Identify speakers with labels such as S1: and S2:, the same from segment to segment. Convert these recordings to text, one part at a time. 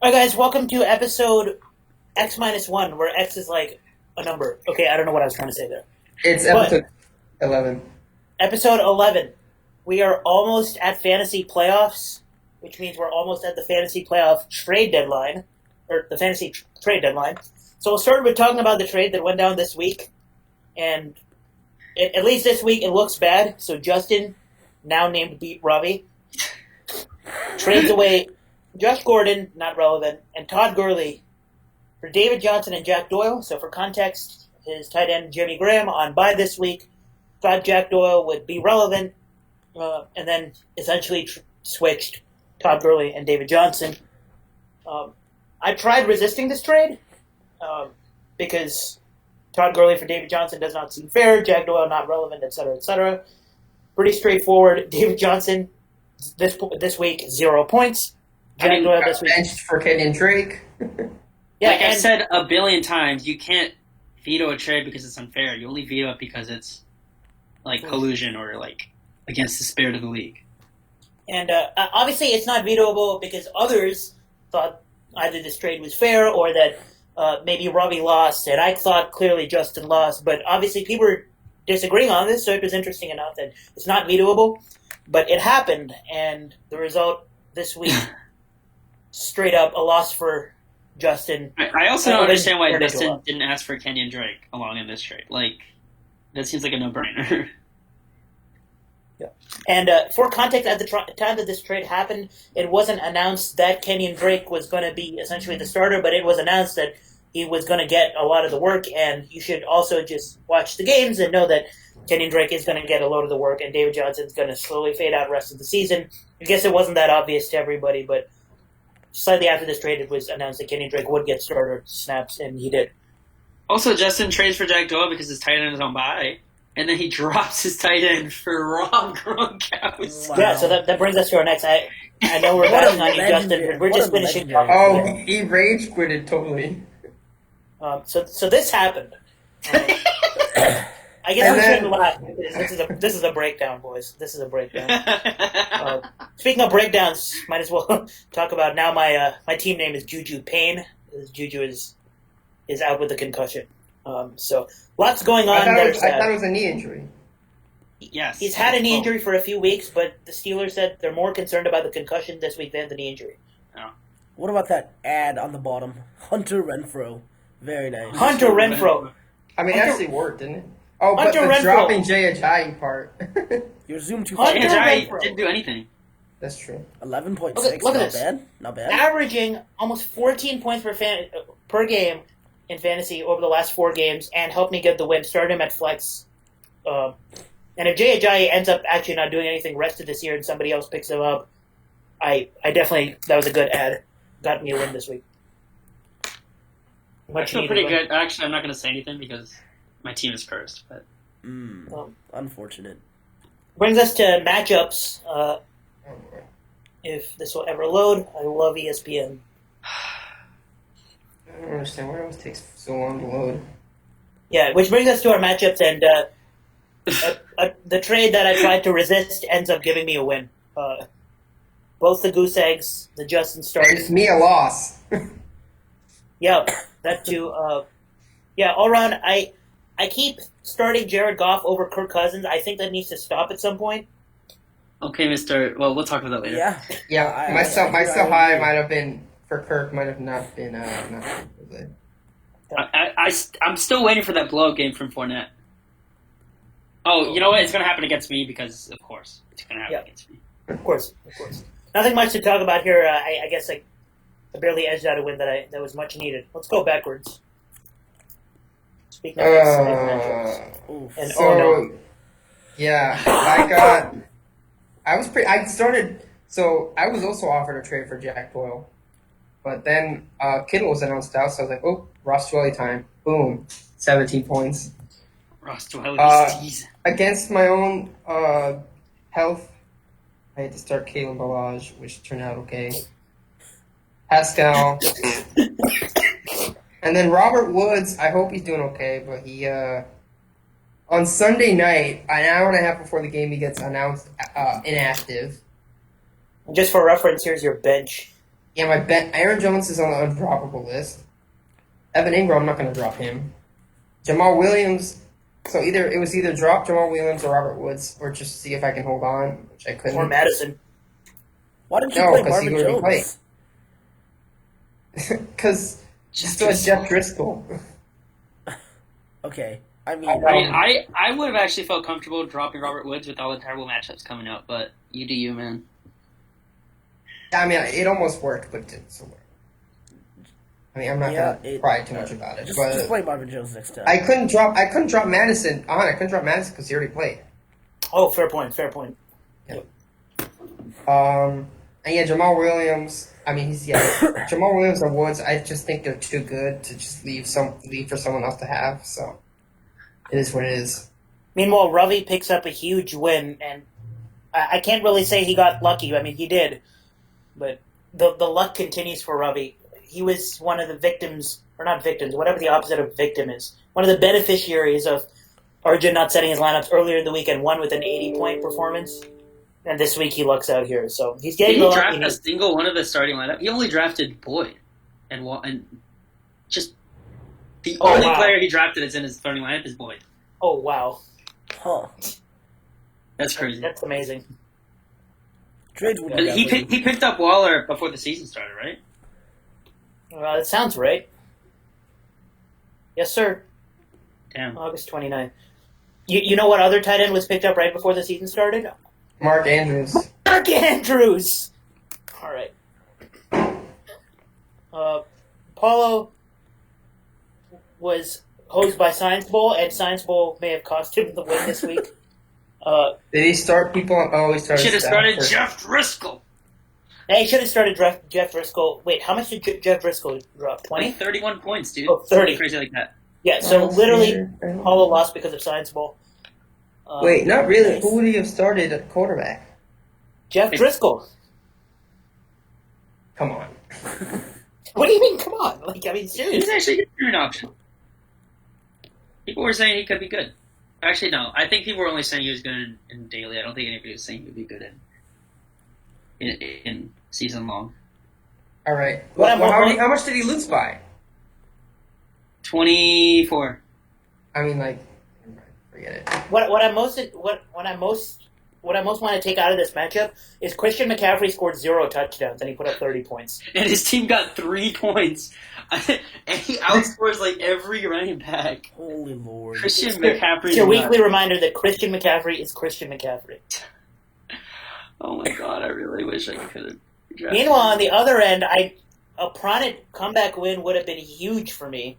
S1: All right, guys, welcome to episode X-1, where X is like a number. Okay, I don't know what I was trying to say there.
S2: It's
S1: But
S2: episode 11.
S1: episode 11, we are almost at fantasy playoffs, which means we're almost at the fantasy playoff trade deadline, or the fantasy trade deadline. So we'll start with talking about the trade that went down this week. And at least this week, it looks bad. So Justin, now named Beat Robbie, trades away Josh Gordon, not relevant, and Todd Gurley for David Johnson and Jack Doyle. So for context, his tight end Jimmy Graham on bye this week thought Jack Doyle would be relevant, and then essentially switched Todd Gurley and David Johnson. I tried resisting this trade because Todd Gurley for David Johnson does not seem fair. Jack Doyle not relevant, etc., etc. Pretty straightforward. David Johnson this week 0 points. Jack Doyle this week
S2: benched for Kenyon Drake.
S1: Yeah,
S3: like I've said a billion times, you can't veto a trade because it's unfair. You only veto it because it's like collusion or like against the spirit of the league.
S1: And obviously, it's not vetoable because others thought either this trade was fair or that maybe Robbie lost, and I thought clearly Justin lost. But obviously, people were disagreeing on this, so it was interesting enough that it's not vetoable. But it happened, and the result this week, straight up, a loss for Justin.
S3: I also don't understand why Justin didn't ask for Kenyon Drake along in this trade. Like, that seems like a no-brainer.
S1: Yeah. And for context, at the time that this trade happened, it wasn't announced that Kenyon Drake was going to be essentially the starter, but it was announced that he was going to get a lot of the work, and you should also just watch the games and know that Kenyon Drake is going to get a load of the work, and David Johnson's going to slowly fade out the rest of the season. I guess it wasn't that obvious to everybody, but slightly after this trade, it was announced that Kenyon Drake would get starter snaps, and he did.
S3: Also, Justin trades for Jack Doyle because his tight end is on bye, and then he drops his tight end for Rob Gronkowski.
S1: Wow. Yeah, so that brings us to our next. I know we're bashing on you, Justin, but we're just finishing.
S2: Oh, he rage quitted totally.
S1: So this happened. I guess we shouldn't laugh. This is a breakdown, boys. This is a breakdown. Speaking of breakdowns, might as well talk about now. My team name is Juju Payne. Juju is out with a concussion. So lots going on.
S2: I thought it was a knee injury.
S3: Yes,
S1: he's had a knee injury for a few weeks, but the Steelers said they're more concerned about the concussion this week than the knee injury.
S3: Oh.
S4: What about that ad on the bottom? Hunter Renfrow. Very nice.
S1: Hunter Renfrow.
S2: I mean, it actually worked, didn't it? Oh,
S1: Hunter
S2: but the
S1: Renfrow.
S2: dropping Jay Ajayi part.
S4: Your zoom too far.
S3: Jay Ajayi didn't do anything.
S2: That's true.
S4: 11.6.
S1: Look at
S4: Not
S1: this.
S4: bad. Not bad.
S1: Averaging almost 14 points per game in fantasy over the last 4 games, and helped me get the win. Started him at flex. And if Jay Ajayi ends up actually not doing anything rest of this year and somebody else picks him up, I definitely, that was a good ad. Got me a win this week.
S3: I feel pretty good. Actually, I'm not going to say anything because my team is cursed. But
S4: unfortunate.
S1: Brings us to matchups. If this will ever load, I love ESPN.
S2: I don't understand why it always takes so long to load.
S1: Yeah, which brings us to our matchups, and the trade that I tried to resist ends up giving me a win. Both the goose eggs, the Justin starts.
S2: It's me a loss.
S1: Yeah, that too. All around, I keep starting Jared Goff over Kirk Cousins. I think that needs to stop at some point.
S3: Okay, Mr. Well, we'll talk about that later.
S2: Yeah. My sell high might have been for Kirk, might have not been not good.
S3: I'm still waiting for that blowout game from Fournette. Oh, you know what? It's going to happen against me because, of course, it's going to happen against me.
S1: Of course. Nothing much to talk about here. I guess I barely edged out a win that was much needed. Let's go backwards. Speaking of
S2: yeah, I was also offered a trade for Jack Doyle, but then Kittle was announced out, so I was like, oh, Ross Dwelly time. Boom, 17 points.
S3: Ross Dwelly,
S2: against my own health, I had to start Kalen Ballage, which turned out okay. Pascal. And then Robert Woods, I hope he's doing okay, but he, on Sunday night, an hour and a half before the game, he gets announced inactive.
S1: Just for reference, here's your bench.
S2: Yeah, my bet. Aaron Jones is on the undroppable list. Evan Ingram, I'm not going to drop him. Jamal Williams. So it was either drop Jamal Williams or Robert Woods, or just see if I can hold on, which I couldn't.
S1: Or Madison.
S4: Why didn't you
S2: No,
S4: play
S2: 'cause he
S4: Marvin
S2: wouldn't play.
S4: Jones?
S2: Because still has Jeff Driscoll.
S4: Okay, I mean,
S3: I would have actually felt comfortable dropping Robert Woods with all the terrible matchups coming up, but you do you, man.
S2: I mean, it almost worked, but it didn't so work. I mean, I'm not gonna cry too much about it.
S4: just
S2: But
S4: play Marvin Jones next time.
S2: I couldn't drop Madison. I couldn't drop Madison because he already played.
S1: Oh, fair point.
S2: And yeah, Jamal Williams. I mean, Jamal Williams and Woods. I just think they're too good to just leave for someone else to have. So it is what it is.
S1: Meanwhile, Ravi picks up a huge win, and I can't really say he got lucky. I mean, he did, but the luck continues for Ravi. He was one of the victims, or not victims, whatever the opposite of victim is. One of the beneficiaries of Arjun not setting his lineups earlier in the week and won with an 80-point performance. And this week he lucks out here, so he's getting.
S3: Did he draft a single one of the starting lineup? He only drafted Boyd, and just the only player he drafted that's in his starting lineup is Boyd.
S1: Oh wow!
S4: Huh?
S3: That's crazy.
S1: That's amazing.
S4: Trades would
S3: He picked up Waller before the season started, right?
S1: That sounds right. Yes, sir.
S3: Damn.
S1: August 29th. You know what other tight end was picked up right before the season started?
S2: Mark Andrews.
S1: Mark Andrews! All right. Paulo was hosed by Science Bowl, and Science Bowl may have cost him the win this week.
S2: Did he start people? He started.
S3: Should have started Jeff Driscoll.
S1: He should have started Jeff Driscoll. Wait, how much did Jeff Driscoll drop? 20?
S3: 31 points, dude.
S1: Oh, 30.
S3: Something crazy like that.
S1: Yeah, so literally, Paulo lost because of Science Bowl.
S2: Wait, not really. Nice. Who would he have started at quarterback?
S1: Jeff Driscoll.
S2: Come on.
S1: What do you mean, come on? Seriously.
S3: He's actually an option. People were saying he could be good. Actually, no. I think people were only saying he was good in daily. I don't think anybody was saying he would be good in season long.
S2: All right. How much did he lose by?
S3: 24.
S2: I mean, forget it.
S1: What I most want to take out of this matchup is Christian McCaffrey scored 0 touchdowns and he put up 30 points.
S3: And his team got 3 points. And he outscores every running back.
S4: Holy Lord.
S3: Christian McCaffrey.
S1: It's your weekly reminder that Christian McCaffrey is Christian McCaffrey.
S3: Oh my god, I really wish I could have.
S1: Meanwhile, on the other end, a Pranit comeback win would have been huge for me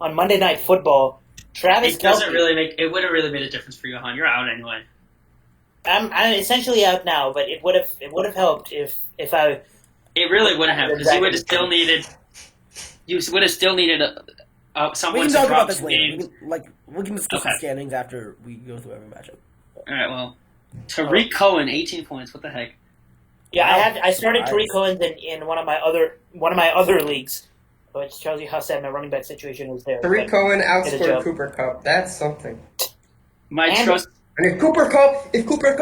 S1: on Monday Night Football. Travis Kelce.
S3: It wouldn't really made a difference for you, Ahaan. You're out anyway.
S1: I'm essentially out now, but it would have helped if I.
S3: It really wouldn't have, because you would have still needed. You would have still needed someone
S4: to
S3: drop
S4: about this
S3: some
S4: later.
S3: games.
S4: We can discuss the standings after we go through every matchup.
S3: All right. Well, Tariq Cohen, 18 points. What the heck?
S1: Yeah, I started Tariq Cohen in one of my other leagues, which tells you how sad my running back situation is there.
S2: Tariq Cohen outscored Cooper Kupp. That's something.
S3: Trust.
S2: And if Cooper Kupp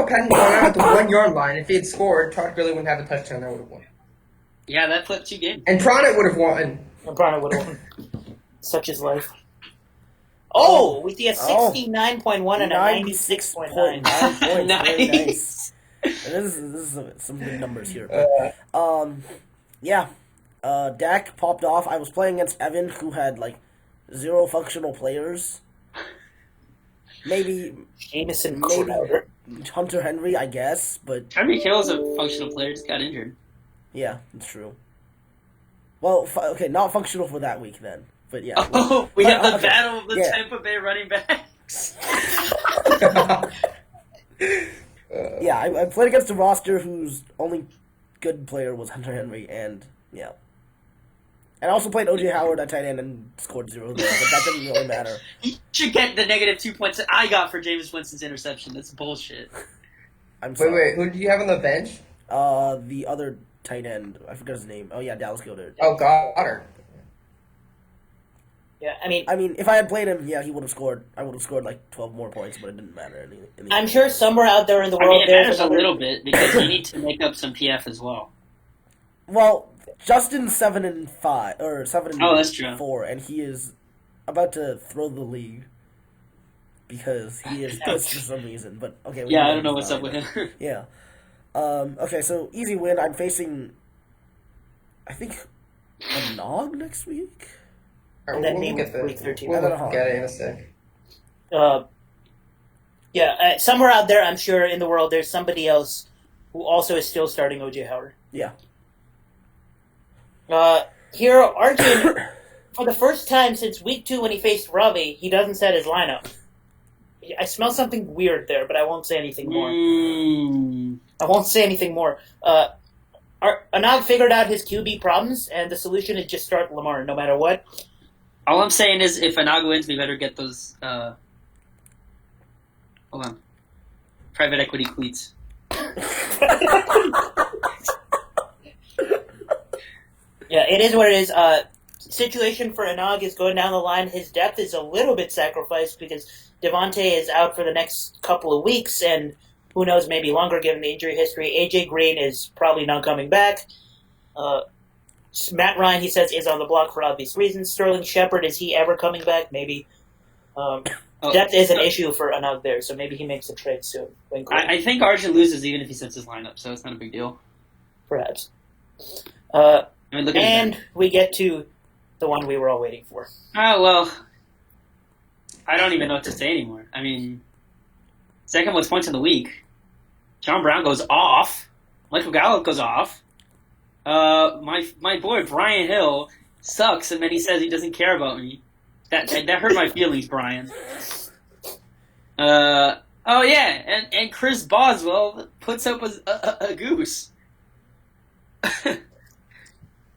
S2: hadn't gone out at the 1 yard line, if he had scored, Todd Gurley wouldn't have the touchdown. That would have won.
S3: Yeah, that flipped 2 games.
S2: And Pranit would have won.
S1: Such is life. Oh, we see a 69.1 and a 96.9.
S3: Nice.
S4: This is some good numbers here. Dak popped off. I was playing against Evan, who had 0 functional players. Maybe Hunter Henry, I guess, but
S3: Tyreek Hill is a functional player. Just got injured.
S4: Yeah, that's true. Well, okay, not functional for that week then, but yeah.
S3: Oh, we have the battle of the Tampa Bay running backs.
S4: Yeah, I played against a roster whose only good player was Hunter Henry, and yeah. And I also played O.J. Howard at tight end and scored 0 there, but that didn't really matter.
S3: You should get the negative 2 points that I got for Jameis Winston's interception. That's bullshit.
S2: Wait, who did you have on the bench?
S4: The other tight end. I forgot his name. Oh, yeah, Dallas Goedert.
S2: Oh, Goddard.
S1: Yeah, I mean,
S4: if I had played him, yeah, he would have scored. I would have scored 12 more points, but it didn't matter.
S1: I'm sure somewhere out there in the world
S3: it matters a little bit because you need to make up some PF as well.
S4: Well, Justin's 7-5 or 7-4,
S3: Oh, that's true.
S4: and he is about to throw the league because he is pissed for some reason. But okay,
S3: Yeah, I don't know what's up with him.
S4: Yeah. Okay, so easy win. I'm facing, I think, a Nog next week.
S1: And then
S2: we'll
S1: me
S2: look at
S1: with
S2: the-
S1: week 13.
S2: We'll
S4: And then
S2: look
S4: Ahaan.
S2: at it in a sec.
S1: Somewhere out there, I'm sure in the world, there's somebody else who also is still starting OJ Howard.
S4: Yeah.
S1: Here, Arjun, for the first time since week 2 when he faced Ravi, he doesn't set his lineup. I smell something weird there, but I won't say anything more. I won't say anything more. Ahaan figured out his QB problems, and the solution is just start Lamar no matter what.
S3: All I'm saying is, if Ahaan wins, we better get those. Hold on. Private equity cleats.
S1: Yeah, it is what it is. Situation for Ahaan is going down the line. His depth is a little bit sacrificed because DeVante is out for the next couple of weeks, and who knows, maybe longer given the injury history. AJ Green is probably not coming back. Matt Ryan, he says, is on the block for obvious reasons. Sterling Shepard, is he ever coming back? Maybe. Depth is an issue for Ahaan there, so maybe he makes a trade soon.
S3: I think Arjun loses even if he sets his lineup, so it's not a big deal.
S1: Perhaps.
S3: I mean, look at
S1: And we get to the one we were all waiting for.
S3: Oh, well, I don't even know what to say anymore. I mean, second most points in the week. John Brown goes off. Michael Gallup goes off. My boy Brian Hill sucks, and then he says he doesn't care about me. That hurt my feelings, Brian. Oh yeah, and Chris Boswell puts up a goose.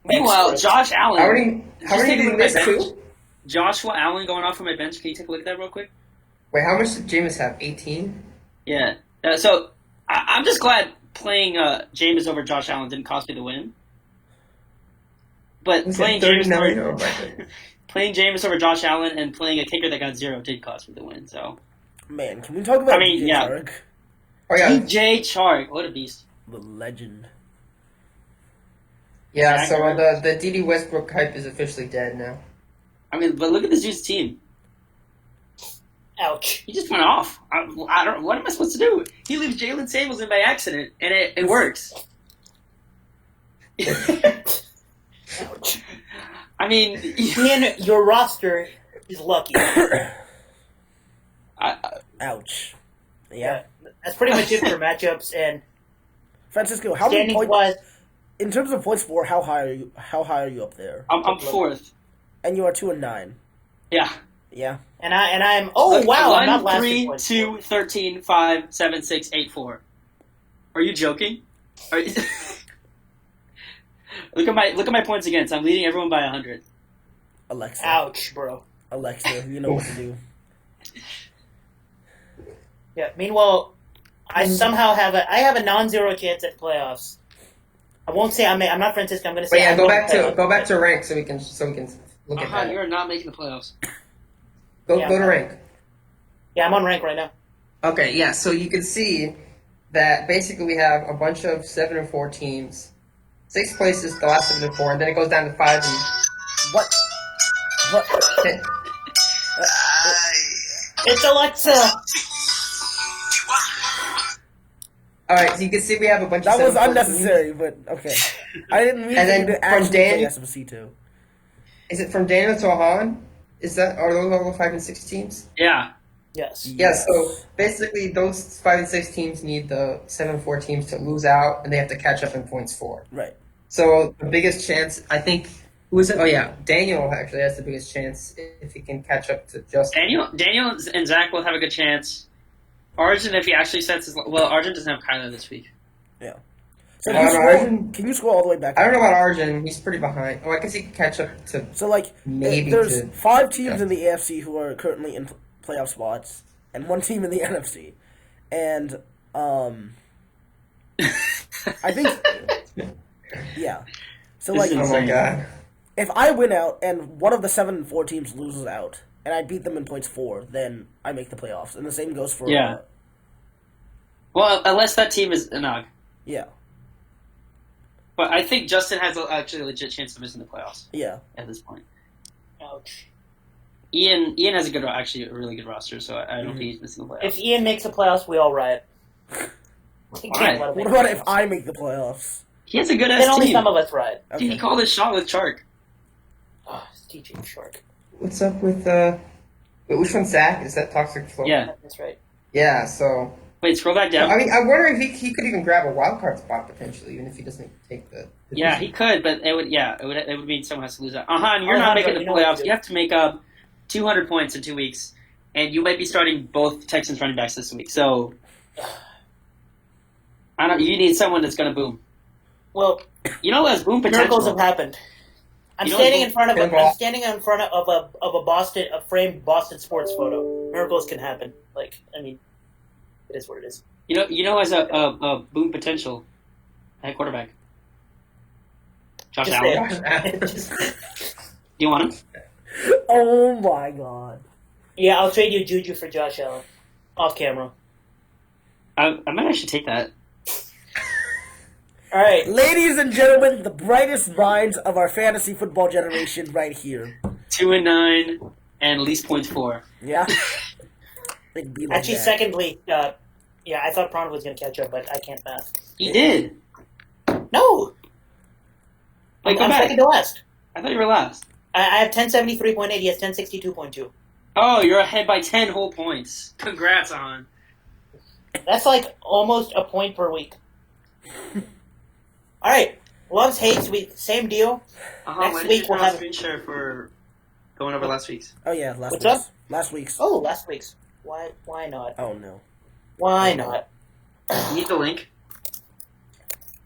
S3: Meanwhile, Josh Allen.
S2: How many did you miss too?
S3: Joshua Allen going off from my bench. Can you take a look at that real quick?
S2: Wait, how much did Jameis have? 18?
S3: Yeah. So I'm just glad playing Jameis over Josh Allen didn't cost me the win. But playing Jameis over Josh Allen and playing a kicker that got 0 did cost me the win. So,
S4: Man, can we talk about DJ Chark?
S2: Oh yeah,
S3: DJ Chark, what a beast!
S4: The legend.
S2: Yeah, so the D.D. Westbrook hype is officially dead now.
S3: I mean, but look at this dude's team.
S1: Ouch.
S3: He just went off. I don't. What am I supposed to do? He leaves Jalen Samuels in by accident, and it works.
S1: Ouch.
S3: I mean,
S1: Ian, your roster is lucky.
S4: Ouch. Yeah.
S1: That's pretty much it for matchups. And
S4: Francisco, how many
S1: standings
S4: points?
S1: wise,
S4: In terms of points for, how high are you? How high are you up there?
S3: I'm fourth.
S4: And you are 2-9.
S3: Yeah.
S4: Yeah.
S1: and I'm I'm not
S3: 1,
S1: last
S3: 3,
S1: in points.
S3: 2, 13, 5, 7, 6, 8, 4. Are you joking? Are you... look at my points against. I'm leading everyone by 100.
S4: Alexa.
S1: Ouch, bro.
S4: Alexa, you know what to do.
S1: Yeah. Meanwhile, I somehow have a non-zero chance at playoffs. I won't say I'm not Francisco. I'm going to say.
S2: But yeah,
S1: I'm
S2: go
S1: going
S2: back to rank so we can look at
S3: Ahaan,
S2: that.
S3: you're not making the playoffs.
S2: Go to rank.
S1: Yeah, I'm on rank right now.
S2: Okay, yeah. So you can see that basically we have a bunch of 7-4 teams. 6th place is the last 7-4, and then it goes down to 5 and.
S4: What?
S2: Okay.
S1: It's Alexa.
S2: All right, so you can see we have a bunch
S4: That
S2: of
S4: was
S2: 7-4
S4: unnecessary, but okay. I didn't mean
S2: And
S4: for
S2: then
S4: you to
S2: from
S4: actually
S2: Dan-
S4: play SMC too.
S2: Is it from Daniel to Ahaan? Are those all the 5 and 6 teams?
S3: Yeah.
S1: Yes.
S2: Yeah, so basically those 5 and 6 teams need the 7-4 teams to lose out, and they have to catch up in points for.
S4: Right.
S2: So the biggest chance, I think, who is it? Oh yeah, Daniel actually has the biggest chance if he can catch up to Justin.
S3: Daniel and Zach will have a good chance. Arjun, if he actually sets his... Well, Arjun doesn't have Kyler this week.
S4: Yeah. So
S2: Arjun-
S4: can you scroll all the way back?
S2: I don't know about Arjun. He's pretty behind. Oh, I guess he can catch up to.
S4: So like,
S2: Maybe
S4: there's
S2: to-
S4: 5 teams in the AFC who are currently in playoff spots, and 1 team in the NFC, and I think, yeah. So like,
S3: This is
S2: Oh my god.
S4: if I win out and one of the 7-4 teams loses out, and I beat them in points 4, then I make the playoffs, and the same goes for
S3: Well, unless that team is Ahaan.
S4: yeah.
S3: But I think Justin has actually a legit chance of missing the playoffs.
S4: Yeah.
S3: At this point.
S1: Ouch.
S3: Ian has a really good roster, so I don't think he's missing the playoffs.
S1: If Ian makes the playoffs, we all riot. We can't let him
S4: What
S1: make
S4: about
S1: the
S4: if
S1: playoffs.
S4: I make the playoffs?
S3: He has a good
S1: Then
S3: ass
S1: only
S3: team.
S1: some of us riot.
S4: Okay.
S3: He called his shot with Chark.
S1: Oh, it's teaching Shark.
S2: What's up with wait, which one's Zach? Is that Toxic Flow?
S3: Yeah.
S1: That's right.
S2: Yeah. So
S3: Wait, scroll back down.
S2: I mean, I wonder if he could even grab a wild card spot potentially, even if he doesn't take the.
S3: Yeah, he could, but it would mean someone has to lose out. Ahaan, you're
S1: Alejandro,
S3: not making the
S1: you know what to
S3: playoffs.
S1: do.
S3: You have to make up 200 points in 2 weeks, and you might be starting both Texans running backs this week. So, you need someone that's going to boom.
S1: Well,
S3: You know who has boom potential?
S1: miracles have happened. I'm
S3: You know
S1: standing
S3: what-
S1: in front of
S2: Pinball.
S1: I'm standing in front of a framed Boston sports photo. Miracles can happen. Like, I mean, it is what it is.
S3: You know who has a boom potential at quarterback? Josh
S1: Just
S3: Allen.
S1: say it.
S3: Do you want him?
S4: Oh my god.
S1: Yeah, I'll trade you Juju for Josh Allen. Off camera.
S3: I might actually take that.
S1: All right.
S4: Ladies and gentlemen, the brightest minds of our fantasy football generation right here.
S3: 2-9 and least points 4.
S4: Yeah? It'd be like
S1: Actually,
S4: that.
S1: secondly, yeah, I thought Pranav was going to catch up, but I can't math.
S3: He did.
S1: No!
S3: Wait, go
S1: I'm
S3: back.
S1: second to last.
S3: I thought you were last.
S1: I have 1073.8. He has 1062.2.
S3: Oh, you're ahead by 10 whole points. Congrats, Ahaan.
S1: That's like almost a point per week. All right. Loves, hates, same deal. Next week we'll have
S3: screen share for going over last week's.
S4: Oh yeah, last
S1: What's
S4: week's.
S1: up?
S4: Last week's.
S1: Oh, last week's. Why not?
S4: Oh no.
S1: Why not?
S3: You need the link?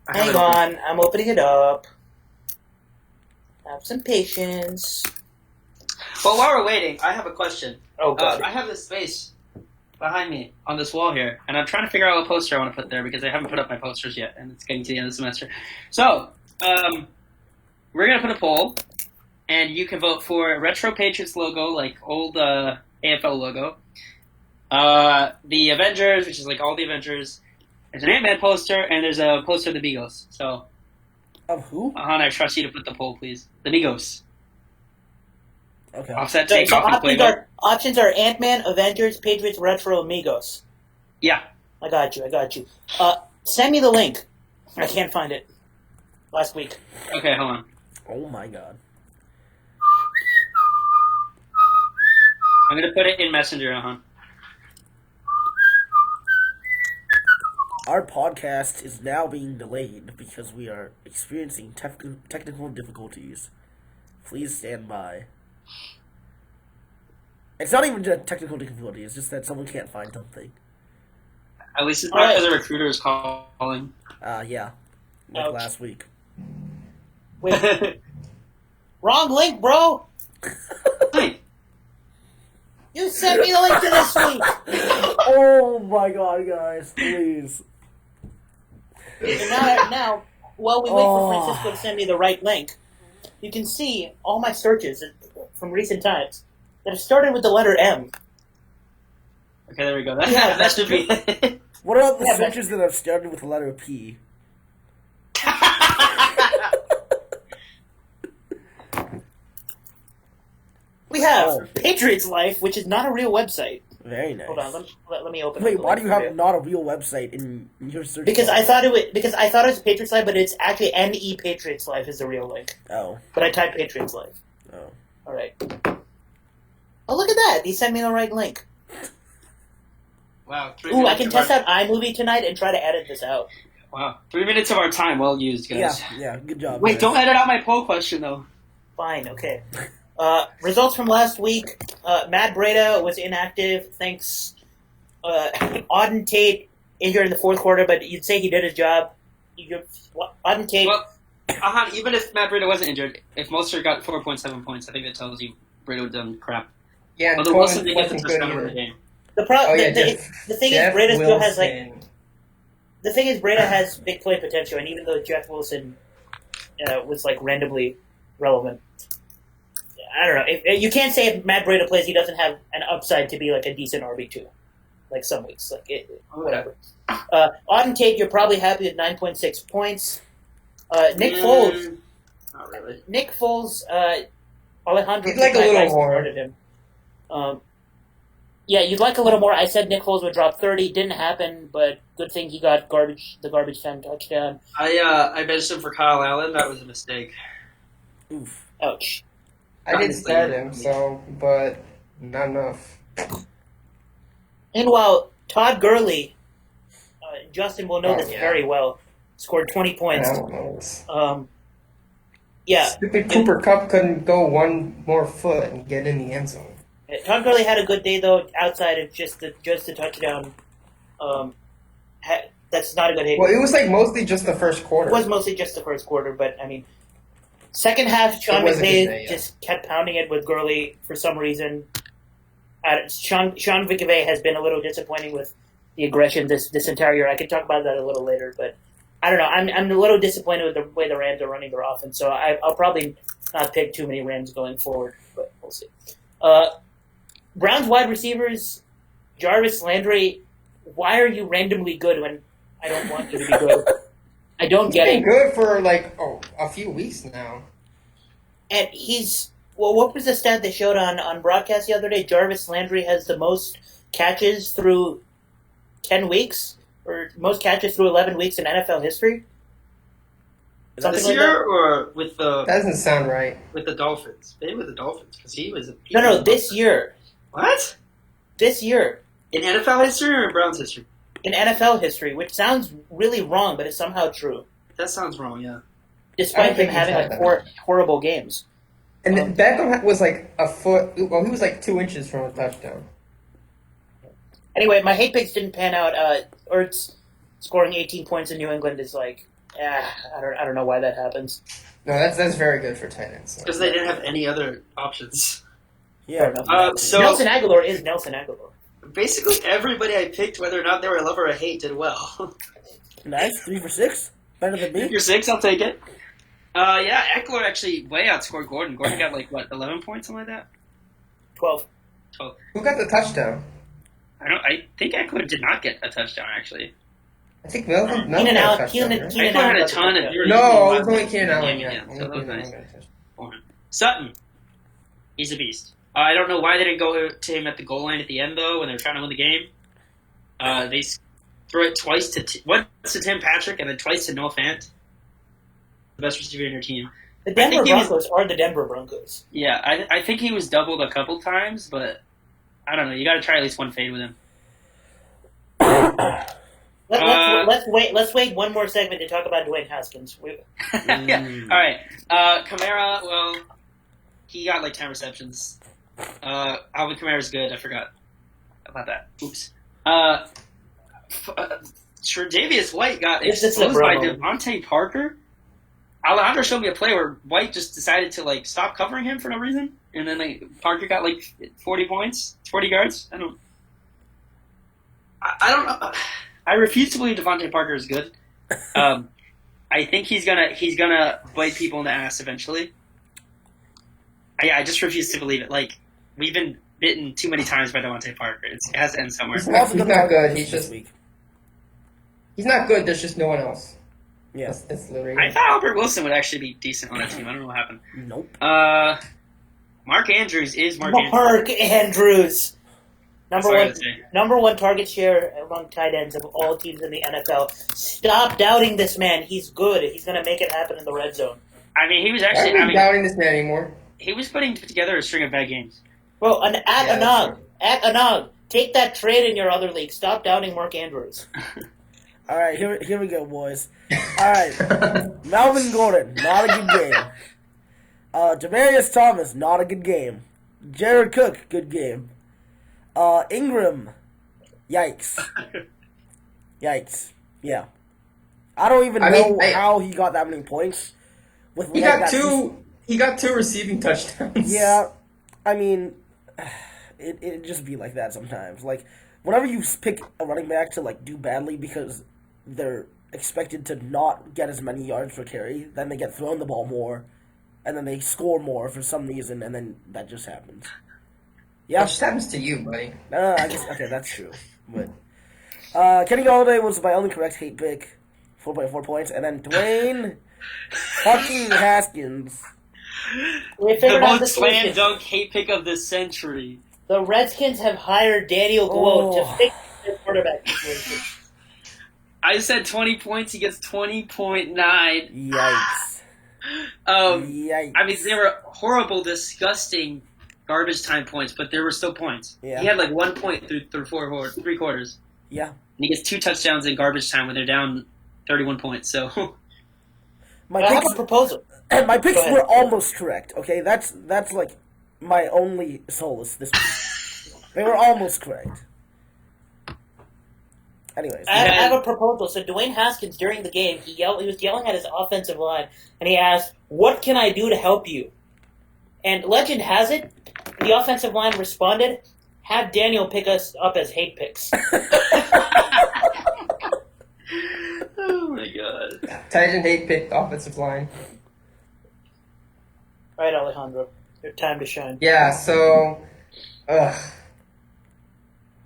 S1: Hang on, I'm opening it up. Have some patience.
S3: Well, while we're waiting, I have a question.
S1: Oh god.
S3: I have this space behind me on this wall here, and I'm trying to figure out what poster I want to put there because I haven't put up my posters yet, and it's getting to the end of the semester. So, we're going to put a poll, and you can vote for Retro Patriots logo, like old AFL logo. The Avengers, which is like all the Avengers. There's an Ant-Man poster, and there's a poster of the Migos. So,
S4: Of who?
S3: Ahaan, I trust you to put the poll, please. The Migos.
S4: Okay.
S3: Offset
S1: So
S3: takeoff and playbook.
S1: options are Ant-Man, Avengers, Patriots, Retro, Amigos.
S3: Yeah.
S1: I got you. Send me the link. I can't find it. Last week.
S3: Okay, hold on.
S4: Oh my god.
S3: I'm going to put it in Messenger, Ahaan.
S4: Our podcast is now being delayed because we are experiencing technical difficulties. Please stand by. It's not even just technical difficulty, it's just that someone can't find something.
S3: At least it's not because a recruiter is calling.
S4: Yeah. Like
S1: Ouch.
S4: last week.
S1: Wait. Wrong link, bro!
S3: Hey,
S1: You sent me the link to this week!
S4: Oh my god, guys, please.
S1: And now, while we wait for Francisco to send me the right link, you can see all my searches from recent times that have started with the letter M.
S3: okay, there we go.
S1: Yeah,
S3: That should be.
S4: What about the
S1: Yeah, but-
S4: searches that have started with the letter P?
S1: We have
S4: Oh.
S1: Patriots Life, which is not a real website.
S4: Very nice.
S1: Hold on, let me open.
S4: Wait,
S1: up the
S4: why do
S1: link
S4: you
S1: for
S4: have not a real website in your search?
S1: Because
S4: bar?
S1: I thought it was Patriots Life, but it's actually NE Patriots Life is the real link.
S4: Oh.
S1: But I typed Patriots Life.
S4: Oh.
S1: All right. Oh, look at that! He sent me the right link.
S3: Wow.
S1: Ooh, I can test out iMovie tonight and try to edit this out.
S3: Wow. 3 minutes of our time well used, guys.
S4: Yeah, good job.
S3: Wait,
S4: guys.
S3: don't edit out my poll question, though.
S1: Fine, okay. Results from last week. Matt Breida was inactive. Thanks. Auden Tate injured in the fourth quarter, but you'd say he did his job. Auden Tate.
S3: Well, Ahaan, even if Matt Breida wasn't injured, if Mostert got 4.7 points, I think that tells you Breida would have done crap.
S2: Yeah,
S3: Although
S2: Coleman
S3: Wilson did get the
S2: wasn't
S3: touchdown
S2: good
S3: over the
S2: either.
S3: game.
S1: The thing
S2: Jeff
S1: is, Breida still has
S2: Wilson.
S1: the thing is, Breida has big play potential, and even though Jeff Wilson was like randomly relevant, I don't know. You can't say if Matt Breida plays, he doesn't have an upside to be like a decent RB2. Like some weeks, whatever. Auden Tate, you're probably happy with 9.6 points. Nick Foles.
S3: Not really.
S1: Nick Foles. Alejandro.
S2: He'd like a little more.
S1: Started him. Yeah, you'd like a little more. I said Nick Foles would drop 30. Didn't happen, but good thing he got the garbage time touchdown.
S3: I benched him for Kyle Allen. That was a mistake.
S4: Oof.
S1: Ouch.
S2: I did start him, but not enough.
S1: Meanwhile, Todd Gurley, Justin will know this very well, scored 20 points.
S2: I don't know this.
S1: Yeah.
S2: Stupid Cooper Kupp couldn't go one more foot and get in the end zone.
S1: Todd Gurley had a good day, though, outside of just the touchdown. That's not a good hit.
S2: Well, it was like mostly just the first quarter.
S1: It was mostly just the first quarter, but, I mean, second half, Sean McVay just kept pounding it with Gurley for some reason. Sean McVay has been a little disappointing with the aggression this entire year. I could talk about that a little later, but I don't know. I'm a little disappointed with the way the Rams are running their offense, so I'll probably not pick too many Rams going forward, but we'll see. Browns wide receivers, Jarvis Landry, why are you randomly good when I don't want you to be good? I don't get it.
S2: He's been good for a few weeks now.
S1: And what was the stat they showed on broadcast the other day? Jarvis Landry has the most catches through 10 weeks, or most catches through 11 weeks in NFL history?
S3: This year, or with the...
S2: That doesn't sound right.
S3: With the Dolphins. Maybe with the Dolphins, because he was...
S1: No, this year.
S3: What?
S1: This year.
S3: In NFL history or in Browns history?
S1: In NFL history, which sounds really wrong, but it's somehow true.
S3: That sounds wrong, yeah.
S1: Despite him having horrible games.
S2: And Beckham was like a foot... Well, he was like 2 inches from a touchdown.
S1: Anyway, my hate picks didn't pan out. Ertz scoring 18 points in New England is like... I don't know why that happens.
S2: No, that's very good for tight ends.
S3: Because they didn't have any other options.
S4: Yeah.
S3: So
S1: Nelson Aguilar is Nelson Aguilar.
S3: Basically, everybody I picked, whether or not they were a love or a hate, did well.
S4: Nice. 3 for 6. Better than me.
S3: If you're 6, I'll take it. Yeah, Eckler actually way outscored Gordon. Gordon got 11 points, something like that?
S1: 12.
S2: Who got the touchdown?
S3: I think Eckler did not get a touchdown, actually.
S2: I think Melvin
S1: Keenan
S2: got
S1: Allen.
S2: a touchdown. Right?
S1: Keenan
S3: Eckler had
S1: Allen
S3: a ton of...
S2: No, it was only Keenan Allen.
S3: Yeah, so that was nice.
S2: Nice.
S3: Sutton. He's a beast. I don't know why they didn't go to him at the goal line at the end, though, when they were trying to win the game. They threw it twice once to Tim Patrick and then twice to Noah Fant, the best receiver in your team.
S1: The Denver Broncos are the Denver Broncos.
S3: Yeah, I think he was doubled a couple times, but I don't know. You got to try at least one fade with him.
S1: Let's wait one more segment to talk about Dwayne Haskins.
S3: Yeah. All right. Kamara, well, he got 10 receptions. Alvin Kamara's good. I forgot about that. Oops. Tre'Davious White got exposed by DeVante Parker. Alejandro showed me a play where White just decided to stop covering him for no reason, and then Parker got 40 points, 40 yards. I don't know. I refuse to believe DeVante Parker is good. I think he's gonna bite people in the ass eventually. I just refuse to believe it. We've been bitten too many times by DeVante Parker. It has to end somewhere.
S2: He's not good. He's not good. There's just no one else.
S4: Yeah.
S2: That's literally.
S3: I thought Albert Wilson would actually be decent on that team. I don't know what happened.
S4: Nope.
S3: Mark Andrews is Mark
S1: Andrews. Number one target share among tight ends of all teams in the NFL. Stop doubting this man. He's good. He's going to make it happen in the red zone.
S3: I mean, he was actually...
S2: I'm not doubting this man anymore.
S3: He was putting together a string of bad games.
S1: Well, at Ahaan, take that trade in your other league. Stop doubting Mark Andrews.
S4: All right, here we go, boys. All right, Melvin Gordon, not a good game. Demaryius Thomas, not a good game. Jared Cook, good game. Ingram, yikes. Yeah. I don't even know how he got that many points.
S2: He got two receiving touchdowns.
S4: Yeah, I mean, it just be like that sometimes. Whenever you pick a running back to do badly because they're expected to not get as many yards per carry, then they get thrown the ball more, and then they score more for some reason, and then that just happens. Yeah,
S2: it just happens to you, buddy.
S4: I guess that's true. But Kenny Galladay was my only correct hate pick, 4.4 points, and then Dwayne Fucking Haskins.
S1: We
S3: The
S1: figured out the
S3: most slam
S1: solution.
S3: dunk hate pick of the century.
S1: The Redskins have hired Daniel Glow to
S4: Oh.
S1: fix their quarterback situation.
S3: I said 20 points. He gets 20.9.
S4: Yikes. Yikes.
S3: I mean, they were horrible, disgusting, garbage time points, but there were still points.
S4: Yeah.
S3: He had like 1 point through three quarters.
S4: Yeah.
S3: And he gets 2 touchdowns in garbage time when they're down 31 points. So
S4: My
S1: I have
S4: picks,
S1: a proposal.
S4: my picks
S1: Go ahead.
S4: were almost correct. Okay, that's like my only solace this week. They were almost correct. Anyways,
S1: I have a proposal. So Dwayne Haskins, during the game, he was yelling at his offensive line, and he asked, "What can I do to help you?" And legend has it, the offensive line responded, "Have Daniel pick us up as hate picks."
S3: oh my god.
S2: Titan hate picked offensive line.
S1: All right, Alejandro, your time to shine.
S2: Yeah, so, the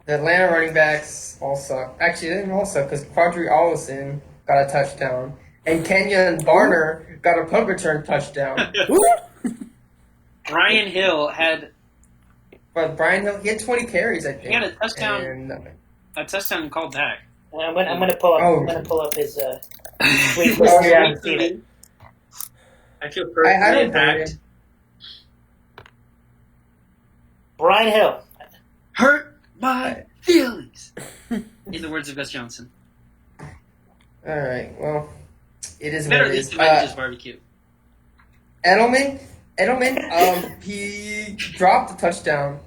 S2: Atlanta running backs all suck. Actually, they didn't all suck because Quadri Allison got a touchdown, and Kenyon Barner got a punt return touchdown.
S3: Brian Hill had
S2: But Brian Hill, he had 20 carries, I think.
S3: He had a touchdown.
S2: And,
S3: a touchdown called back.
S1: I'm gonna pull up.
S2: Oh.
S1: I'm gonna pull up his tweet.
S2: Oh,
S1: I
S2: yeah.
S1: haven't seen it.
S3: I feel
S2: I
S3: personally
S2: don't blame
S3: attacked.
S2: him.
S1: Brian Hill.
S3: Hurt my feelings. In the words of Gus Johnson.
S2: All right, well, it is
S3: Better
S2: what it
S3: this
S2: is.
S3: than just barbecue.
S2: Edelman, he dropped a touchdown,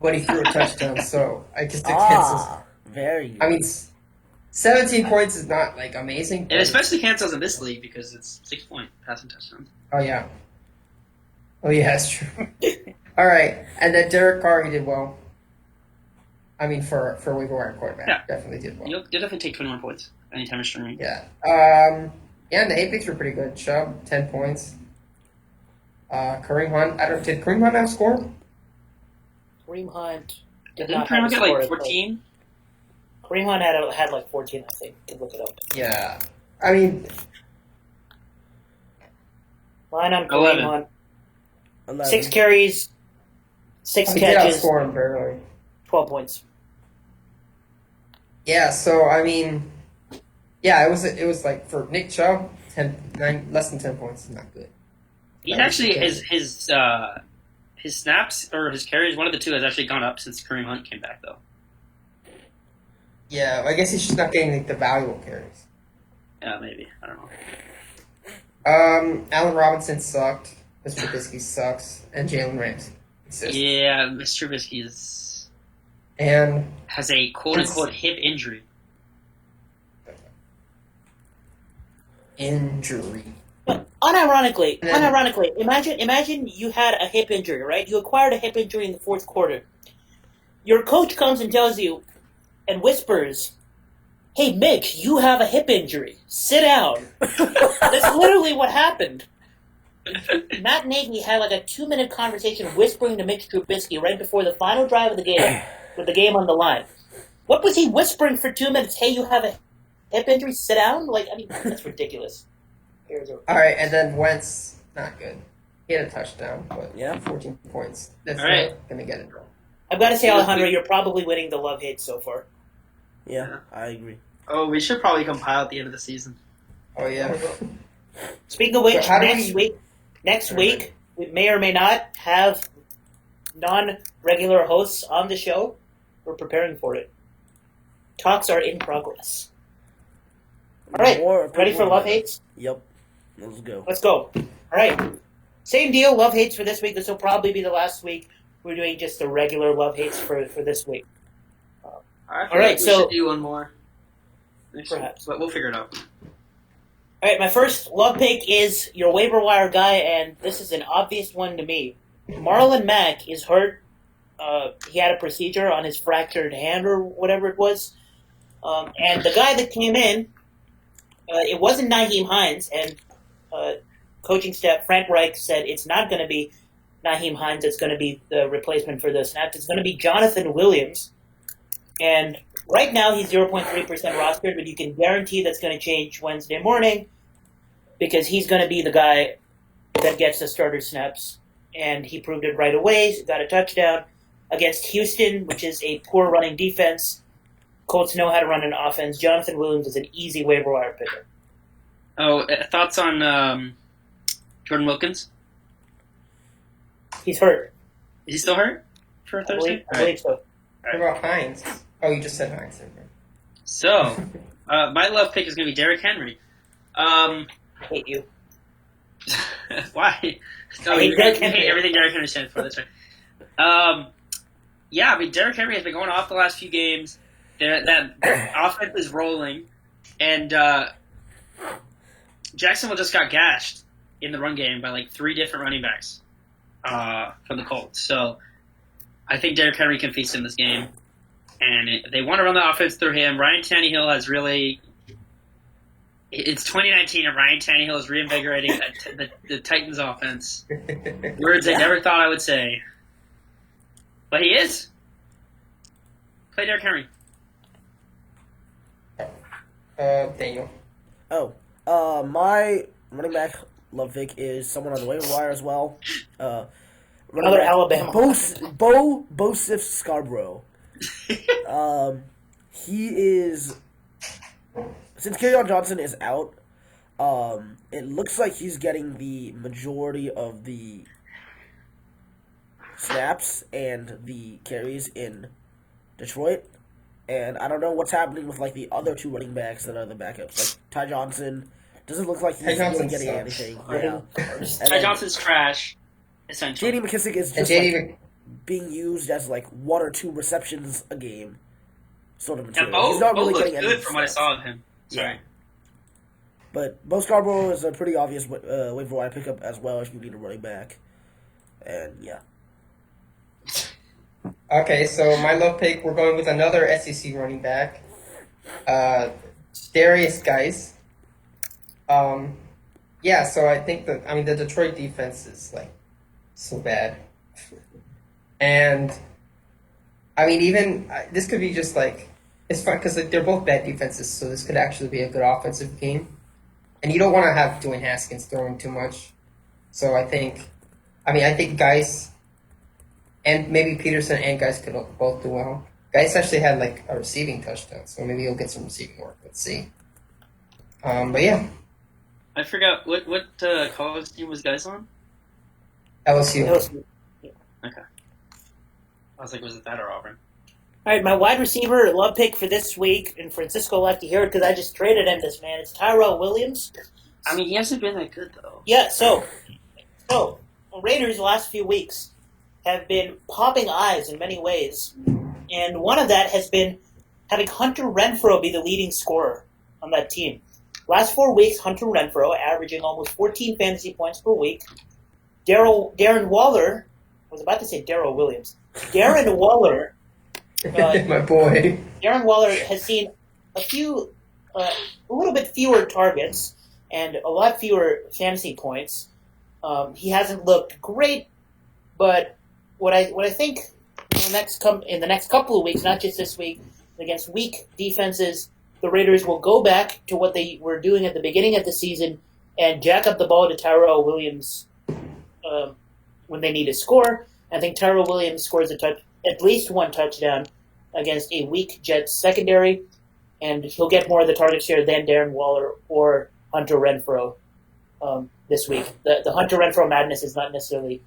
S2: but he threw a touchdown, so I guess it cancels.
S4: very good.
S2: I mean, 17 points is not, like, amazing.
S3: It
S2: but-
S3: especially cancels in this league because it's 6-point passing touchdown.
S2: Oh, yeah. Oh, yeah, that's true. All right, and then Derek Carr, he did well. I mean, for a waiver wire quarterback,
S3: Yeah.
S2: definitely did well.
S3: You'll definitely take 21 points anytime you're streaming.
S2: Yeah. Yeah, and the hate picks were pretty good. Chubb, 10 points. Kareem Hunt, did Kareem Hunt have score?
S1: Kareem Hunt did
S3: Didn't
S1: not
S3: Kareem
S1: have
S3: get
S1: a score,
S3: like
S1: but
S3: 14?
S1: Kareem Hunt had like 14, I think. You can look it up.
S2: Yeah. I mean,
S1: Line on Kareem
S3: 11.
S1: Hunt.
S4: 11.
S1: 6 carries, 6
S2: he did
S1: catches,
S2: outscore him barely.
S1: 12 points.
S2: Yeah, so, I mean, yeah, it was like, for Nick Chubb, less than 10 points is not good.
S3: He's
S2: That was
S3: actually,
S2: good.
S3: his snaps or his carries, one of the two has actually gone up since Kareem Hunt came back, though.
S2: Yeah, I guess he's just not getting like, the valuable carries.
S3: Yeah, maybe. I don't know.
S2: Allen Robinson sucked. Mr. Trubisky sucks. And Jalen Ramsey.
S3: Yeah, Mr. Trubisky
S2: And
S3: has a quote-unquote hip injury.
S2: injury.
S1: But unironically,
S2: Yeah.
S1: imagine you had a hip injury, right? You acquired a hip injury in the fourth quarter. Your coach comes and tells you and whispers, "Hey, Mitch, you have a hip injury. Sit down." That's literally what happened. Matt Nagy had like a 2-minute conversation whispering to Mitch Trubisky right before the final drive of the game, with the game on the line. What was he whispering for 2 minutes? Hey, you have a hip injury? Sit down? Like, I mean, that's ridiculous.
S2: All right, and then Wentz, not good. He had a touchdown, but
S4: Yeah.
S2: 14 points. That's
S3: All right.
S2: not going to get it.
S1: I've got to say, Alejandro, you're probably winning the love hate so far.
S4: Yeah, I agree.
S3: Oh, we should probably compile at the end of the season.
S2: Oh, yeah.
S1: Speaking of which,
S2: So how do
S1: next week, we may or may not have non-regular hosts on the show. We're preparing for it. Talks are in progress. All right, ready for love hates?
S4: Yep. Let's go.
S1: Let's go. All right. Same deal, love hates for this week. This will probably be the last week. We're doing just the regular love hates for this week.
S3: All
S1: right,
S3: we
S1: so-
S3: should do one more.
S1: Perhaps.
S3: But we'll figure it out.
S1: All right, my first love pick is your waiver wire guy, and this is an obvious one to me. Marlon Mack is hurt. He had a procedure on his fractured hand or whatever it was. And the guy that came in, it wasn't Naheem Hines, and coaching staff, Frank Reich, said it's not going to be Naheem Hines that's going to be the replacement for the snaps. It's going to be Jonathan Williams. And right now he's 0.3% rostered, but you can guarantee that's going to change Wednesday morning because he's going to be the guy that gets the starter snaps. And he proved it right away. Got a touchdown against Houston, which is a poor running defense. Colts know how to run an offense. Jonathan Williams is an easy waiver wire picker.
S3: Oh, thoughts on Jordan Wilkins?
S1: He's hurt.
S3: Is he still hurt for Thursday?
S1: I believe so.
S2: What about Hines? Oh, you just said Hines.
S3: So, my love pick is going to be Derrick Henry.
S1: I hate you.
S3: Why? No,
S1: I hate
S3: you
S1: Derrick
S3: hate
S1: Henry.
S3: everything Derrick Henry stands for. That's right. Yeah, I mean, Derrick Henry has been going off the last few games. That offense is rolling, and Jacksonville just got gashed in the run game by like 3 different running backs from the Colts. So I think Derrick Henry can feast in this game, and they want to run the offense through him. Ryan Tannehill has really. It's 2019, and Ryan Tannehill is reinvigorating the Titans' offense. Words I never thought I would say. But he is. Play Derrick Henry.
S2: Daniel.
S4: My running back love pick is someone on the waiver wire as well.
S1: Another Alabama.
S4: Bo Scarborough. He is... Since Kerryon Johnson is out, it looks like he's getting the majority of the snaps and the carries in Detroit. And I don't know what's happening with like the other 2 running backs that are the backups. Like Ty Johnson doesn't look like he's really getting anything. Yeah.
S3: Ty Johnson's trash, essentially.
S4: J.D. McKissick is just being used as like 1 or 2 receptions a game sort of material. He's not really getting any
S3: good from what I saw of him. Sorry.
S4: Yeah. But Bo Scarborough is a pretty obvious waiver wire pickup as well if you need a running back. And yeah.
S2: Okay, so my love pick, we're going with another SEC running back. Darius Geis. Yeah, so I think the Detroit defense is like so bad. And I mean, even this could be just like, it's fun because they're both bad defenses, so this could actually be a good offensive game. And you don't want to have Dwayne Haskins throwing too much. So I think Geis and maybe Peterson and Geis could both do well. Geis actually had like a receiving touchdown, so maybe he'll get some receiving work. Let's see. But yeah.
S3: I forgot what college team was Geis on?
S2: LSU.
S3: Okay. I was like, was it that or Auburn?
S1: All right, my wide receiver love pick for this week, and Francisco left to hear it because I just traded him this man. It's Tyrell Williams.
S3: I mean, he hasn't been that good, though.
S1: Yeah, so Raiders the last few weeks have been popping eyes in many ways, and one of that has been having Hunter Renfrow be the leading scorer on that team. Last 4 weeks, Hunter Renfrow averaging almost 14 fantasy points per week. Darren Waller, I was about to say Darrell Williams. Darren Waller...
S2: my boy.
S1: Darren Waller has seen a little bit fewer targets and a lot fewer fantasy points. He hasn't looked great, but what I think in the next couple of weeks, not just this week, against weak defenses, the Raiders will go back to what they were doing at the beginning of the season and jack up the ball to Tyrell Williams when they need to score. I think Tyrell Williams scores at least 1 touchdown against a weak Jets secondary, and he'll get more of the target share than Darren Waller or Hunter Renfrow this week. The Hunter Renfrow madness is not necessarily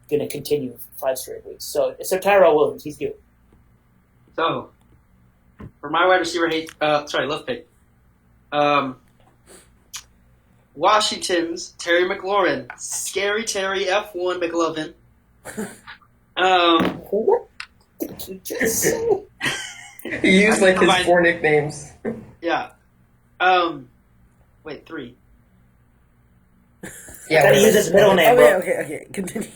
S1: going to continue for 5 straight weeks. So Tyrell Williams, he's due.
S3: So, for my wide receiver love pick, Washington's Terry McLaurin, Scary Terry F1 McLovin.
S2: He used like his 4 nicknames.
S3: Yeah. Wait, 3.
S1: Yeah, gotta use his middle name.
S4: Okay. Continue.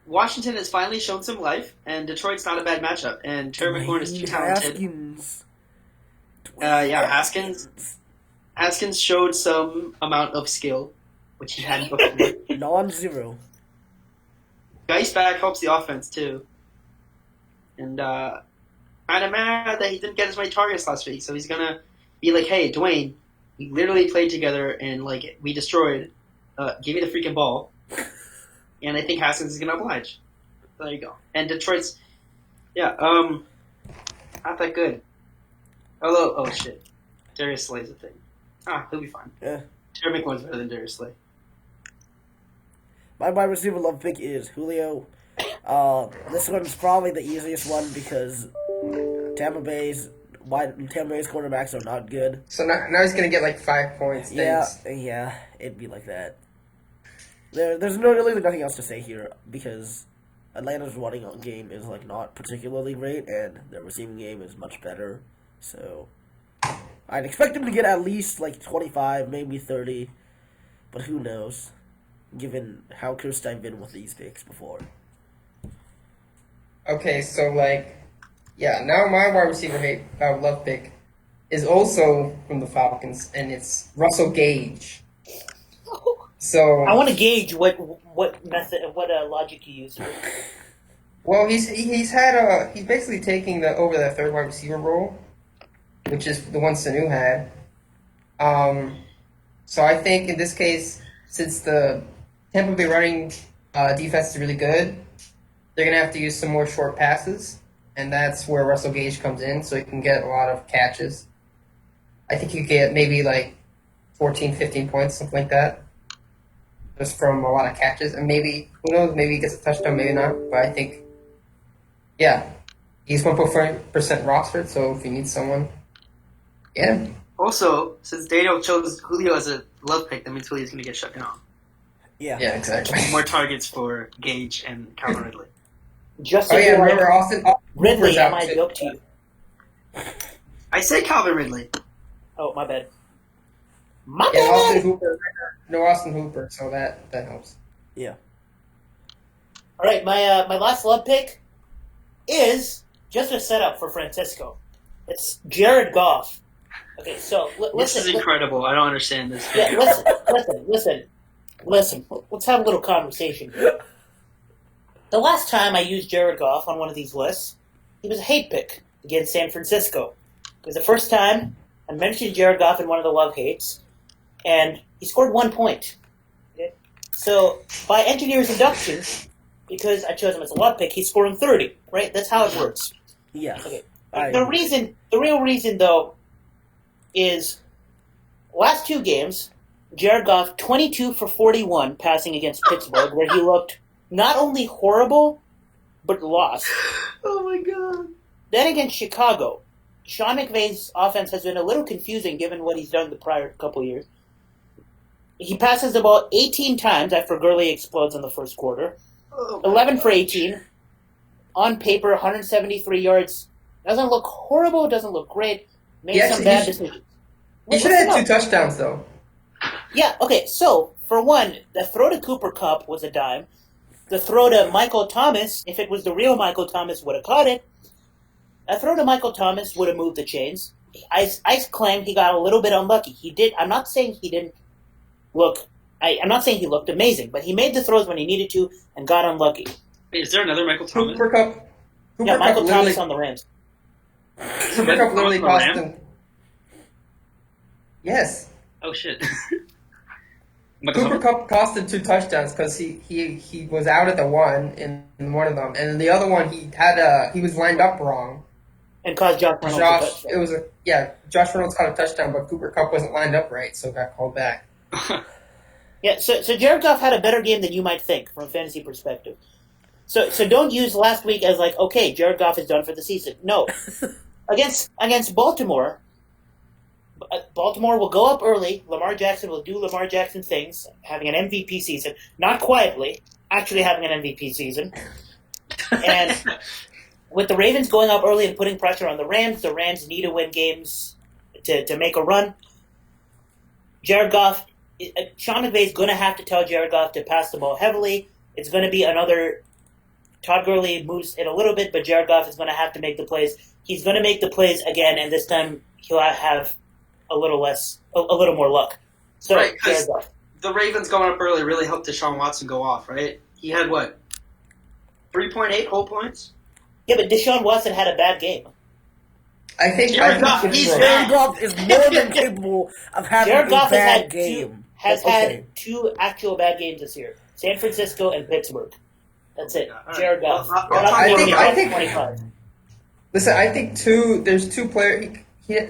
S3: Washington has finally shown some life, and Detroit's not a bad matchup. And Terry McLaurin is too talented. Haskins showed some amount of skill, which he hadn't before.
S4: Non-zero.
S3: Geis back helps the offense too, and kind of mad that he didn't get as many targets last week. So he's gonna be like, hey, Dwayne, we literally played together and like we destroyed. Give me the freaking ball, and I think Haskins is gonna oblige. There you go. And Detroit's, not that good. Although, oh shit, Darius Slay's a thing. He'll be fine.
S4: Yeah.
S3: Terry McLaurin's better than Darius Slay.
S4: My wide receiver love pick is Julio. This one's probably the easiest one because Tampa Bay's quarterbacks are not good.
S2: So now he's gonna get like 5 points. Thanks.
S4: Yeah, it'd be like that. There's really nothing else to say here because Atlanta's running game is like not particularly great, and their receiving game is much better. So I'd expect him to get at least like 25, maybe 30, but who knows? Given how cursed I've been with these picks before.
S2: Okay, so now my wide receiver love pick is also from the Falcons, and it's Russell Gage. So
S1: I want to gauge what method, what logic you use.
S2: Well, he's basically taking over the third wide receiver role, which is the one Sanu had. So I think in this case, since the Tampa Bay running defense is really good, they're gonna have to use some more short passes, and that's where Russell Gage comes in, so he can get a lot of catches. I think you get maybe like 14, 15 points, something like that, just from a lot of catches. And maybe, who knows, maybe he gets a touchdown, maybe not. But I think, he's 1% rostered, so if you need someone, get him.
S3: Also, since Daniel chose Julio as a love pick, that means Julio's going to get shut down.
S2: Yeah, exactly.
S3: More targets for Gage and Calvin Ridley.
S1: Just
S2: remember Austin
S1: Ridley, I might joke to you.
S3: I said Calvin Ridley.
S1: Oh, my bad.
S2: Austin Hooper, so that helps.
S4: Yeah.
S1: All right, my last love pick is just a setup for Francisco. It's Jared Goff. Okay, so listen.
S3: This is incredible. I don't understand this.
S1: Yeah, listen. Let's have a little conversation here. The last time I used Jared Goff on one of these lists, he was a hate pick against San Francisco. It was the first time I mentioned Jared Goff in one of the love hates, and he scored 1 point. Okay? So, by engineer's induction, because I chose him as a love pick, he's scoring 30, right? That's how it works.
S4: Yeah.
S1: Okay. The real reason, though, is last two games, Jared Goff 22 for 41 passing against Pittsburgh, where he looked not only horrible, but lost.
S3: Oh my god.
S1: Then against Chicago, Sean McVay's offense has been a little confusing given what he's done the prior couple years. He passes the ball 18 times after Gurley explodes in the first quarter. 11 for 18. On paper, 173 yards. Doesn't look horrible, doesn't look great. Made some bad decisions.
S2: He should have had 2 touchdowns, though.
S1: Yeah, okay, so, for one, the throw to Cooper Kupp was a dime. The throw to Michael Thomas, if it was the real Michael Thomas, would have caught it. A throw to Michael Thomas would have moved the chains. I claim he got a little bit unlucky. He did. I'm not saying he didn't look. I'm not saying he looked amazing, but he made the throws when he needed to and got unlucky.
S3: Wait, is there another Michael Thomas?
S1: Michael Thomas on the Rams.
S2: Cooper Kupp literally cost him. Yes.
S3: Oh shit.
S2: Cooper Kupp cost him 2 touchdowns because he was out at the one in one of them, and the other one he was lined up wrong.
S1: And caused Josh Reynolds a touchdown.
S2: Josh Reynolds caught a touchdown, but Cooper Kupp wasn't lined up right, so got called back.
S1: Yeah, so Jared Goff had a better game than you might think from a fantasy perspective. So don't use last week as like, okay, Jared Goff is done for the season. No. Against Baltimore will go up early. Lamar Jackson will do Lamar Jackson things, having an MVP season. Not quietly, actually having an MVP season. And with the Ravens going up early and putting pressure on the Rams need to win games to make a run. Jared Goff, Sean McVay's going to have to tell Jared Goff to pass the ball heavily. It's going to be another Todd Gurley moves in a little bit, but Jared Goff is going to have to make the plays. He's going to make the plays again, and this time he'll have a little more luck. So,
S3: right, because the Ravens going up early really helped Deshaun Watson go off, right? He had, 3.8 whole points?
S1: Yeah, but Deshaun Watson had a bad game.
S2: I think
S3: Jared Goff,
S2: it's
S3: he's
S2: wrong.
S4: Jared Goff is more than capable of having
S1: Jared
S4: a
S1: Goff
S4: bad game.
S1: has
S4: Okay.
S1: had 2 actual bad games this year: San Francisco and Pittsburgh. That's it.
S3: All right.
S1: Jared Goff.
S3: Well,
S1: We're not
S2: I
S1: talking
S2: think-
S1: about
S2: I think-
S1: 25.
S2: Listen, I think there's 2 players.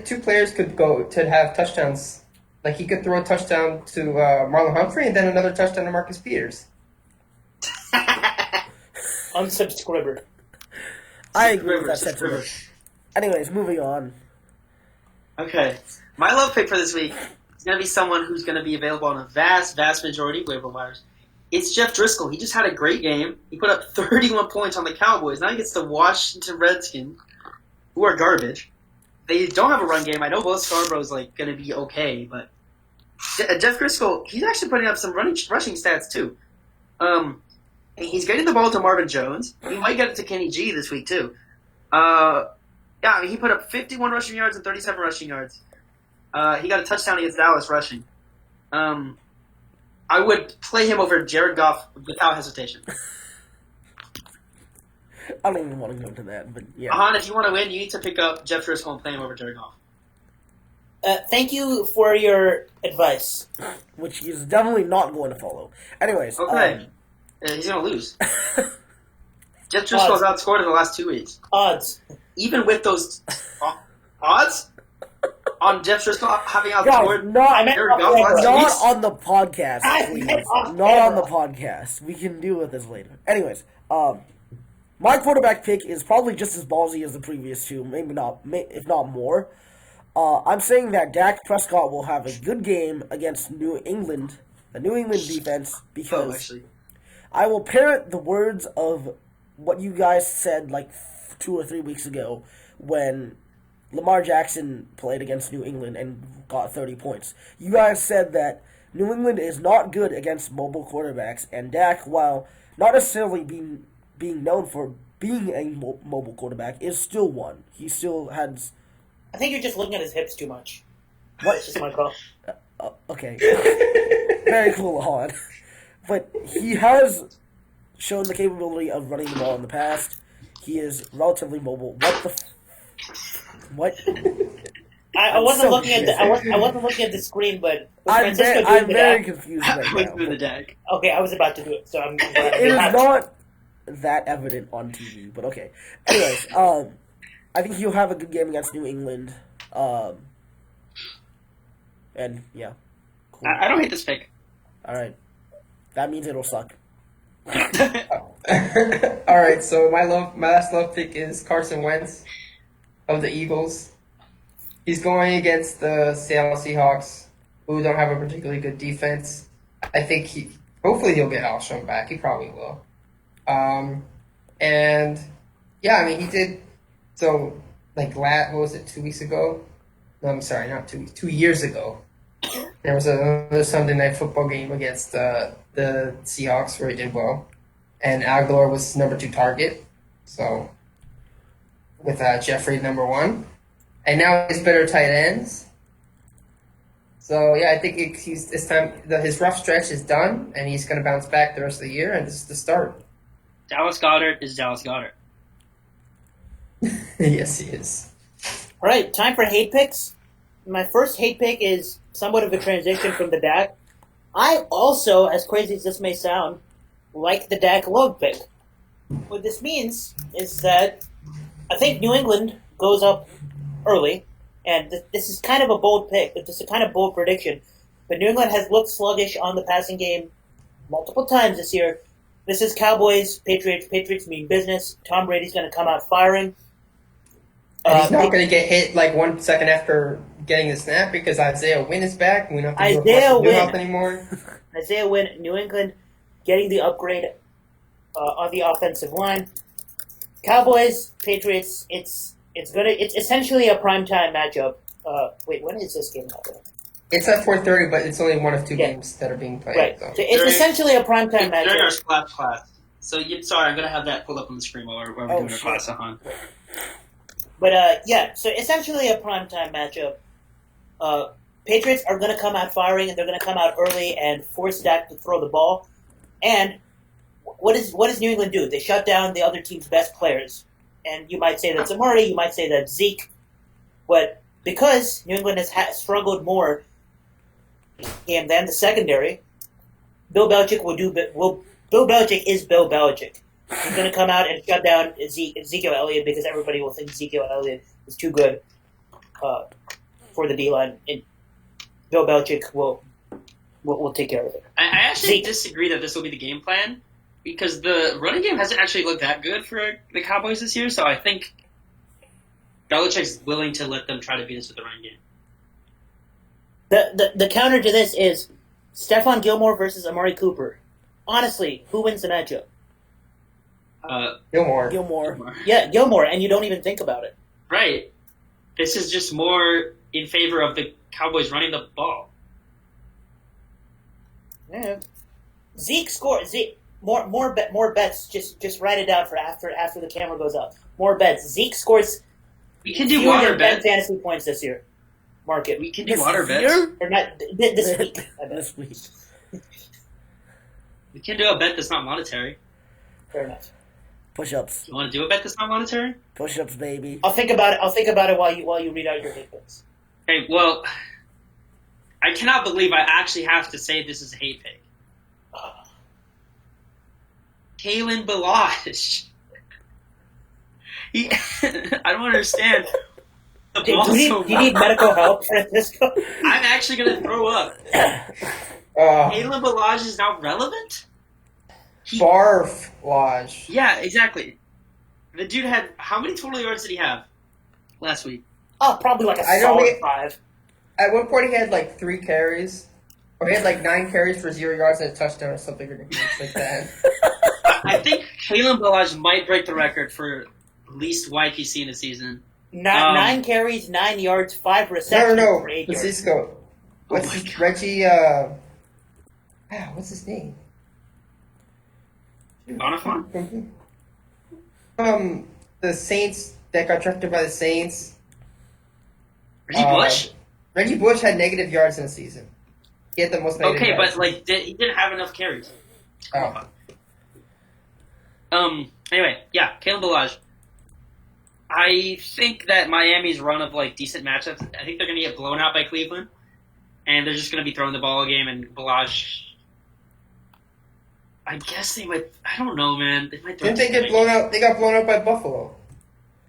S2: Two players could go to have touchdowns. Like he could throw a touchdown to Marlon Humphrey and then another touchdown to Marcus Peters.
S1: Unsubscriber.
S4: I agree with that
S3: Rivers,
S4: sentiment. Anyways, moving on.
S3: Okay. My love pick for this week is going to be someone who's going to be available on a vast, vast majority of waiver wires. It's Jeff Driscoll. He just had a great game. He put up 31 points on the Cowboys. Now he gets the Washington Redskins, who are garbage. They don't have a run game. I know both Scarborough's like going to be okay, but Jeff Driscoll, he's actually putting up some rushing stats too. And he's getting the ball to Marvin Jones. He might get it to Kenny G this week too. Yeah, I mean, he put up 51 rushing yards and 37 rushing yards. He got a touchdown against Dallas rushing. I would play him over Jared Goff without hesitation.
S4: I don't even want to go into that, but yeah.
S3: Ahaan, if you want to win, you need to pick up Jeff Driscoll and play him over Jared Goff.
S1: Thank you for your advice.
S4: Which he's definitely not going to follow. Anyways.
S3: Okay. He's going to lose. Jeff Driscoll's outscored in the last 2 weeks.
S1: Odds.
S3: Even with those odds on Jeff Driscoll having
S4: Guys,
S3: outscored Jared Goff last 2
S4: not
S3: weeks.
S4: on the podcast, please.
S1: Off
S4: Not on the
S1: camera.
S4: podcast. We can deal with this later. Anyways, my quarterback pick is probably just as ballsy as the previous 2, maybe not, if not more. I'm saying that Dak Prescott will have a good game against New England, the New England defense, because
S3: Actually.
S4: I will parrot the words of what you guys said like 2 or 3 weeks ago when Lamar Jackson played against New England and got 30 points. You guys said that New England is not good against mobile quarterbacks, and Dak, while not necessarily being known for being a mobile quarterback, is still one. He still has...
S1: I think you're just looking at his hips too much.
S4: What?
S1: That's just my call.
S4: Okay. Very cool, Ahaan. But he has shown the capability of running the ball in the past. He is relatively mobile. What?
S1: I wasn't
S4: so
S1: looking at the
S4: confused.
S1: I wasn't looking at the screen, but
S4: I'm very confused right
S3: I went through the
S4: now.
S3: deck.
S1: Okay, I was about to do it, so I'm glad I
S4: It
S1: did
S4: is
S1: not.
S4: not that evident on TV, but okay. Anyways, I think he'll have a good game against New England. And yeah, cool.
S3: I don't hate this pick.
S4: All right, that means it'll suck.
S2: All right, so my last love pick is Carson Wentz of the Eagles. He's going against the Seattle Seahawks, who don't have a particularly good defense. I think hopefully he'll get Alshon back. He probably will. And yeah, I mean he did. So like what was it, 2 weeks ago? No, I'm sorry, not 2 weeks. 2 years ago, there was another Sunday night football game against the Seahawks where he did well, and Aguilar was number 2 target. So with Jeffrey number 1, and now he's better tight ends. So yeah, I think this time his rough stretch is done, and he's going to bounce back the rest of the year, and this is the start.
S3: Dallas Goedert is Dallas Goedert.
S2: Yes, he is.
S1: All right, time for hate picks. My first hate pick is somewhat of a transition from the Dak. I also, as crazy as this may sound, like the Dak love pick. What this means is that I think New England goes up early, and this is kind of a bold pick, but this is a kind of bold prediction. But New England has looked sluggish on the passing game multiple times this year. This is Cowboys, Patriots. Patriots mean business. Tom Brady's going to come out firing.
S2: And he's not going to get hit like 1 second after getting the snap because Isaiah Wynn is back. We don't have to
S1: Isaiah
S2: do
S1: Wynn
S2: anymore.
S1: Isaiah Wynn, New England, getting the upgrade on the offensive line. Cowboys, Patriots. It's essentially a primetime matchup. Wait, when is this game happening?
S2: It's at 4:30, but it's only one of 2 games that are being played.
S1: Right.
S2: So.
S1: So it's essentially a primetime
S3: During our
S1: matchup.
S3: splash class. So sorry, I'm gonna have that pulled up on the screen while we're doing our
S4: shit.
S3: class, Ahaan.
S1: But yeah, so essentially a primetime matchup. Patriots are going to come out firing, and they're going to come out early and force Dak to throw the ball. And what does New England do? They shut down the other team's best players. And you might say that's Amari, you might say that's Zeke. But because New England has struggled more and then the secondary, Bill Belichick Bill Belichick is Bill Belichick. He's going to come out and shut down Ezekiel Elliott because everybody will think Ezekiel Elliott is too good for the D-line. And Bill Belichick will take care of it.
S3: I actually disagree that this will be the game plan because the running game hasn't actually looked that good for the Cowboys this year, so I think Belichick's willing to let them try to beat us with the running game.
S1: The counter to this is Stephon Gilmore versus Amari Cooper. Honestly, who wins the matchup?
S2: Gilmore.
S1: Yeah, Gilmore, and you don't even think about it.
S3: Right. This is just more in favor of the Cowboys running the ball.
S1: Yeah. Zeke scored. More bets. Just write it down for after the camera goes up. More bets. Zeke scores.
S3: We can do water bets.
S1: 10 fantasy points this year. Mark it.
S3: We can do water bets.
S1: Or not this week.
S4: This week.
S3: We can do a bet that's not monetary.
S1: Fair enough.
S4: Push-ups.
S3: You want to do a bet that's not monetary?
S4: Push-ups, baby.
S1: I'll think about it while you read out your hate picks.
S3: Okay, well, I cannot believe I actually have to say this is a hate pick. Kalen Balazs. I don't understand. The
S1: Do
S3: ball
S1: you
S3: so
S1: need medical help, Francisco?
S3: I'm actually going to throw up. Kalen Balazs is now relevant?
S2: Barf Lodge.
S3: Yeah, exactly. The dude had, how many total yards did he have last week?
S1: Oh, probably like a solid 5.
S2: At one point, he had like 3 carries. Or he had like 9 carries for 0 yards and a touchdown or something ridiculous like that.
S3: I think Kalen Balazs might break the record for least YPC in a season.
S1: 9 carries, 9 yards, 5 receptions
S2: No.
S1: for 8 yards.
S2: Francisco. Reggie, what's his name?
S3: Bonifant?
S2: The Saints that got drafted by the Saints.
S3: Reggie Bush?
S2: Reggie Bush had negative yards in the season. He had the most negative yards.
S3: But he didn't have enough carries.
S2: Oh.
S3: Anyway, yeah, Kalen Balazs. I think that Miami's run of decent matchups, I think they're going to get blown out by Cleveland, and they're just going to be throwing the ball game, and Balazs. I guess they might. I don't know, man. They might.
S2: Didn't they get blown out? They got blown out by Buffalo.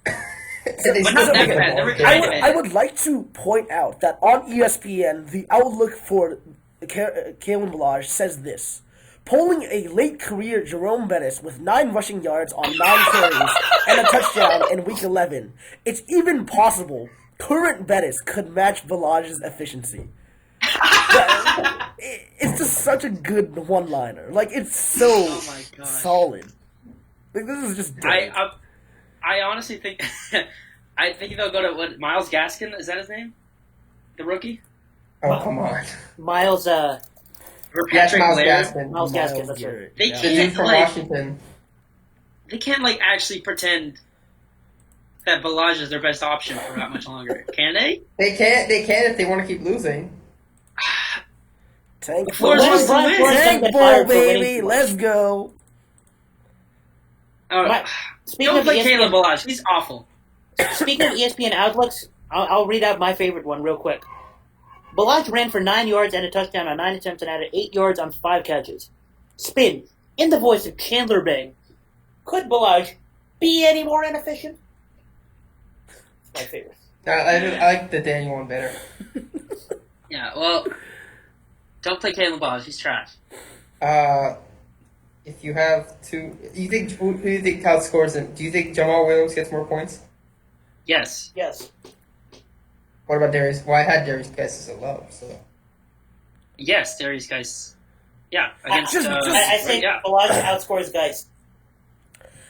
S3: But not that bad.
S4: I would like to point out that on ESPN, the outlook for Kalen Balazs says this. Polling a late career Jerome Bettis with 9 rushing yards on 9 carries and a touchdown in Week 11. It's even possible current Bettis could match Balazs' efficiency. It's just such a good one-liner. It's so solid. This is just great.
S3: I honestly think I think they'll go to Myles Gaskin, is that his name? The rookie?
S2: Oh, come on.
S1: Myles
S3: Or Patrick
S2: Myles
S3: Laird.
S2: Gaskin.
S1: Myles Gaskin, that's right.
S3: They
S2: The dude from Washington.
S3: They can't actually pretend that Balazs is their best option for that much longer. Can they?
S2: They can if they want to keep losing.
S4: Tank
S3: Flores wants to win.
S4: Tank ball, baby. Let's go.
S3: Don't play Kalen Balazs. He's awful.
S1: Speaking of ESPN outlooks, I'll read out my favorite one real quick. Balazs ran for 9 yards and a touchdown on 9 attempts and added 8 yards on 5 catches. Spin, in the voice of Chandler Bing. Could Balazs be any more inefficient? My favorite.
S2: I like the Daniel one better.
S3: Yeah, well, don't play Kalen Balazs. He's trash.
S2: If you have to, who do you think outscores him? Do you think Jamal Williams gets more points?
S3: Yes.
S1: Yes.
S2: What about Darius? Well, I had Darius Geis as a love, so.
S3: Yes, Darius Geis. Yeah, against.
S1: I think Balazs outscores Geis.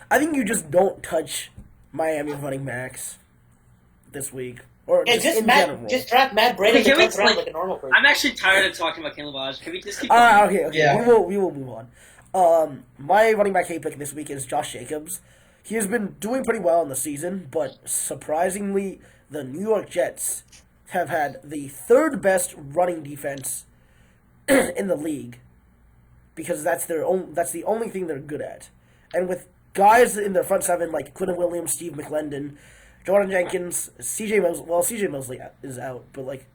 S4: I think you just don't touch Miami running backs this week. Or
S1: Yeah,
S4: just in general.
S1: just draft Matt Brady
S3: Okay,
S1: to
S3: can
S1: comes
S3: we,
S1: around
S3: like-
S1: like a normal person.
S3: I'm actually tired of talking about Kalen Balazs. Can we just keep going?
S4: Okay.
S2: Yeah.
S4: We will move on. My running back hate pick this week is Josh Jacobs. He has been doing pretty well in the season, but surprisingly, the New York Jets have had the 3rd best running defense in the league because that's the only thing they're good at. And with guys in their front 7 like Quinton Williams, Steve McClendon, Jordan Jenkins, CJ Mosley is out, but like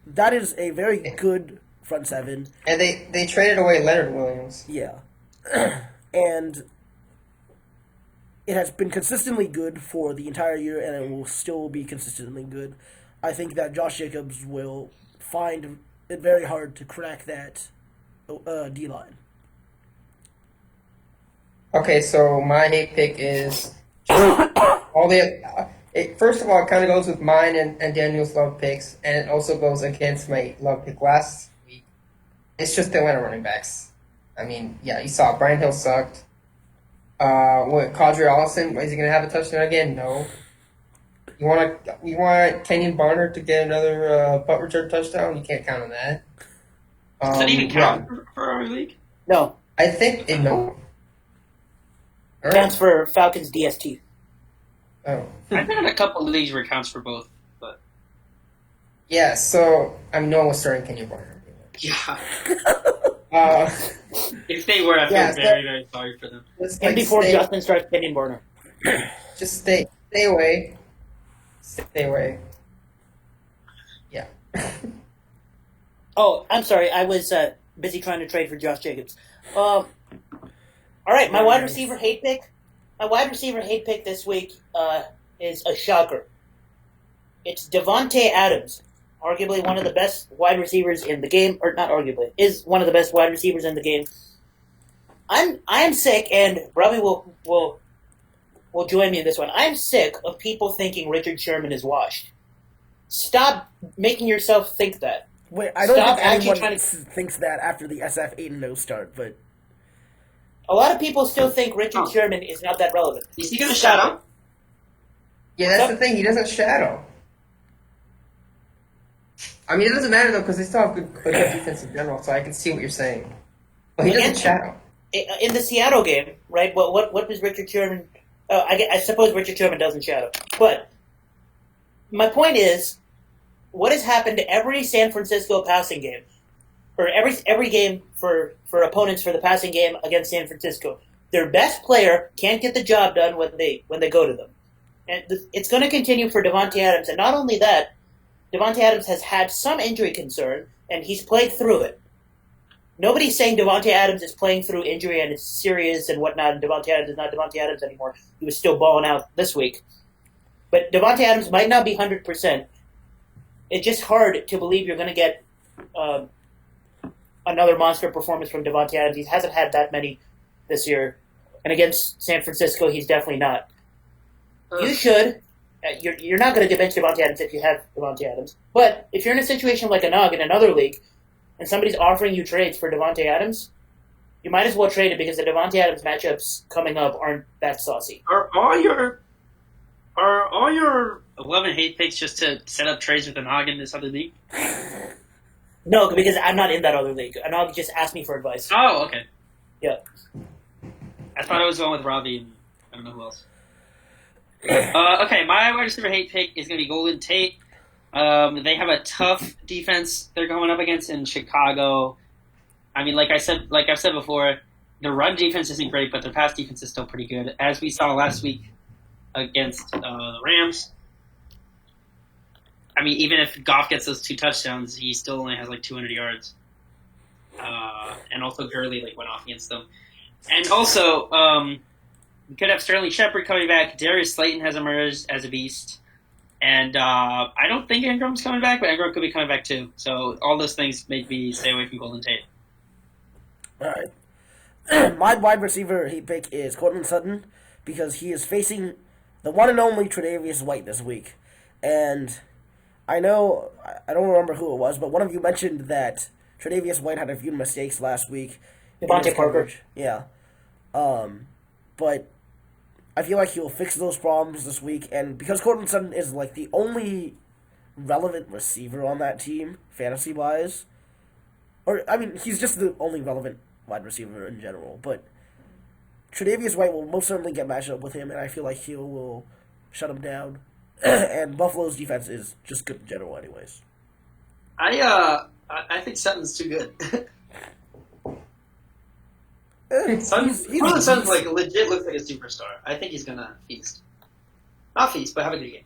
S4: that is a very good front seven.
S2: And they traded away Leonard Williams.
S4: Yeah, and it has been consistently good for the entire year, and it will still be consistently good. I think that Josh Jacobs will find it very hard to crack that D line.
S2: Okay, so my hate pick is all the. First of all, it kind of goes with mine and Daniel's love picks, and it also goes against my love pick last week. It's just the Atlanta running backs. I mean, yeah, you saw Brian Hill sucked. Kadri Allison, is he going to have a touchdown again? No. You want Kenyon Barner to get another punt return touchdown? You can't count on that.
S3: Does that even count for our league?
S1: No.
S2: I think it no.
S1: Counts for Falcons DST.
S2: Oh.
S3: I've been in a couple of leagues where it counts for both, but
S2: Yeah, so no one was starting Kenyon Barner.
S3: yeah.
S2: If
S3: they were, I feel very, very sorry for them.
S1: And before Justin starts Kenyon Barner.
S2: Just stay away. Stay away. Yeah.
S1: Oh, I'm sorry. I was busy trying to trade for Josh Jacobs. All right, my wide receiver hate pick. My wide receiver hate pick this week is a shocker. It's DeVante Adams, arguably one of the best wide receivers in the game, or not arguably, is one of the best wide receivers in the game. I'm sick, and Robbie will join me in this one. I'm sick of people thinking Richard Sherman is washed. Stop making yourself think that.
S4: Wait, I don't think anyone thinks that after the SF 8-0 start, but
S1: a lot of people still think Richard Sherman is not that relevant.
S3: Is he going to shadow?
S2: Yeah, that's the thing. He doesn't shadow. I mean, it doesn't matter, though, because they still have good defense in general, so I can see what you're saying. But he doesn't shadow.
S1: In the Seattle game, right, what was Richard Sherman... I suppose Richard Sherman doesn't shadow. But my point is, what has happened to every San Francisco passing game, or every game for opponents for the passing game against San Francisco? Their best player can't get the job done when they go to them. And it's going to continue for DeVante Adams. And not only that, DeVante Adams has had some injury concern, and he's played through it. Nobody's saying DeVante Adams is playing through injury and it's serious and whatnot, and DeVante Adams is not DeVante Adams anymore. He was still balling out this week. But DeVante Adams might not be 100%. It's just hard to believe you're going to get another monster performance from DeVante Adams. He hasn't had that many this year. And against San Francisco, he's definitely not. You should. You're not going to bench DeVante Adams if you have DeVante Adams. But if you're in a situation like a Nog in another league, and somebody's offering you trades for DeVante Adams, you might as well trade it because the DeVante Adams matchups coming up aren't that saucy.
S3: Are all your 11 hate picks just to set up trades with Ahaan in this other league?
S1: No, because I'm not in that other league. Ahaan just asked me for advice.
S3: Oh, okay.
S1: Yeah.
S3: I thought I was going with Robbie and I don't know who else. Okay, my wide receiver hate pick is going to be Golden Tate. They have a tough defense they're going up against in Chicago. I mean, like I've said before, the run defense isn't great, but their pass defense is still pretty good, as we saw last week against the Rams. I mean, even if Goff gets those 2 touchdowns, he still only has like 200 yards. And also Gurley went off against them. And also, we could have Sterling Shepard coming back. Darius Slayton has emerged as a beast. And I don't think Ingram's coming back, but Ingram could be coming back too. So all those things make me stay away from Golden Tate.
S4: All right. My wide receiver hate pick is Courtland Sutton because he is facing the one and only Tre'Davious White this week. And I know, I don't remember who it was, but one of you mentioned that Tre'Davious White had a few mistakes last week.
S1: DeVante Parker.
S4: Yeah. But I feel like he'll fix those problems this week, and because Courtland Sutton is the only relevant receiver on that team, fantasy-wise, or, I mean, he's just the only relevant wide receiver in general, but Tre'Davious White will most certainly get matched up with him, and I feel like he will shut him down, and Buffalo's defense is just good in general anyways.
S3: I think Sutton's too good. Sutton's legit looks like a superstar. I think he's gonna feast. Not feast, but have a good game.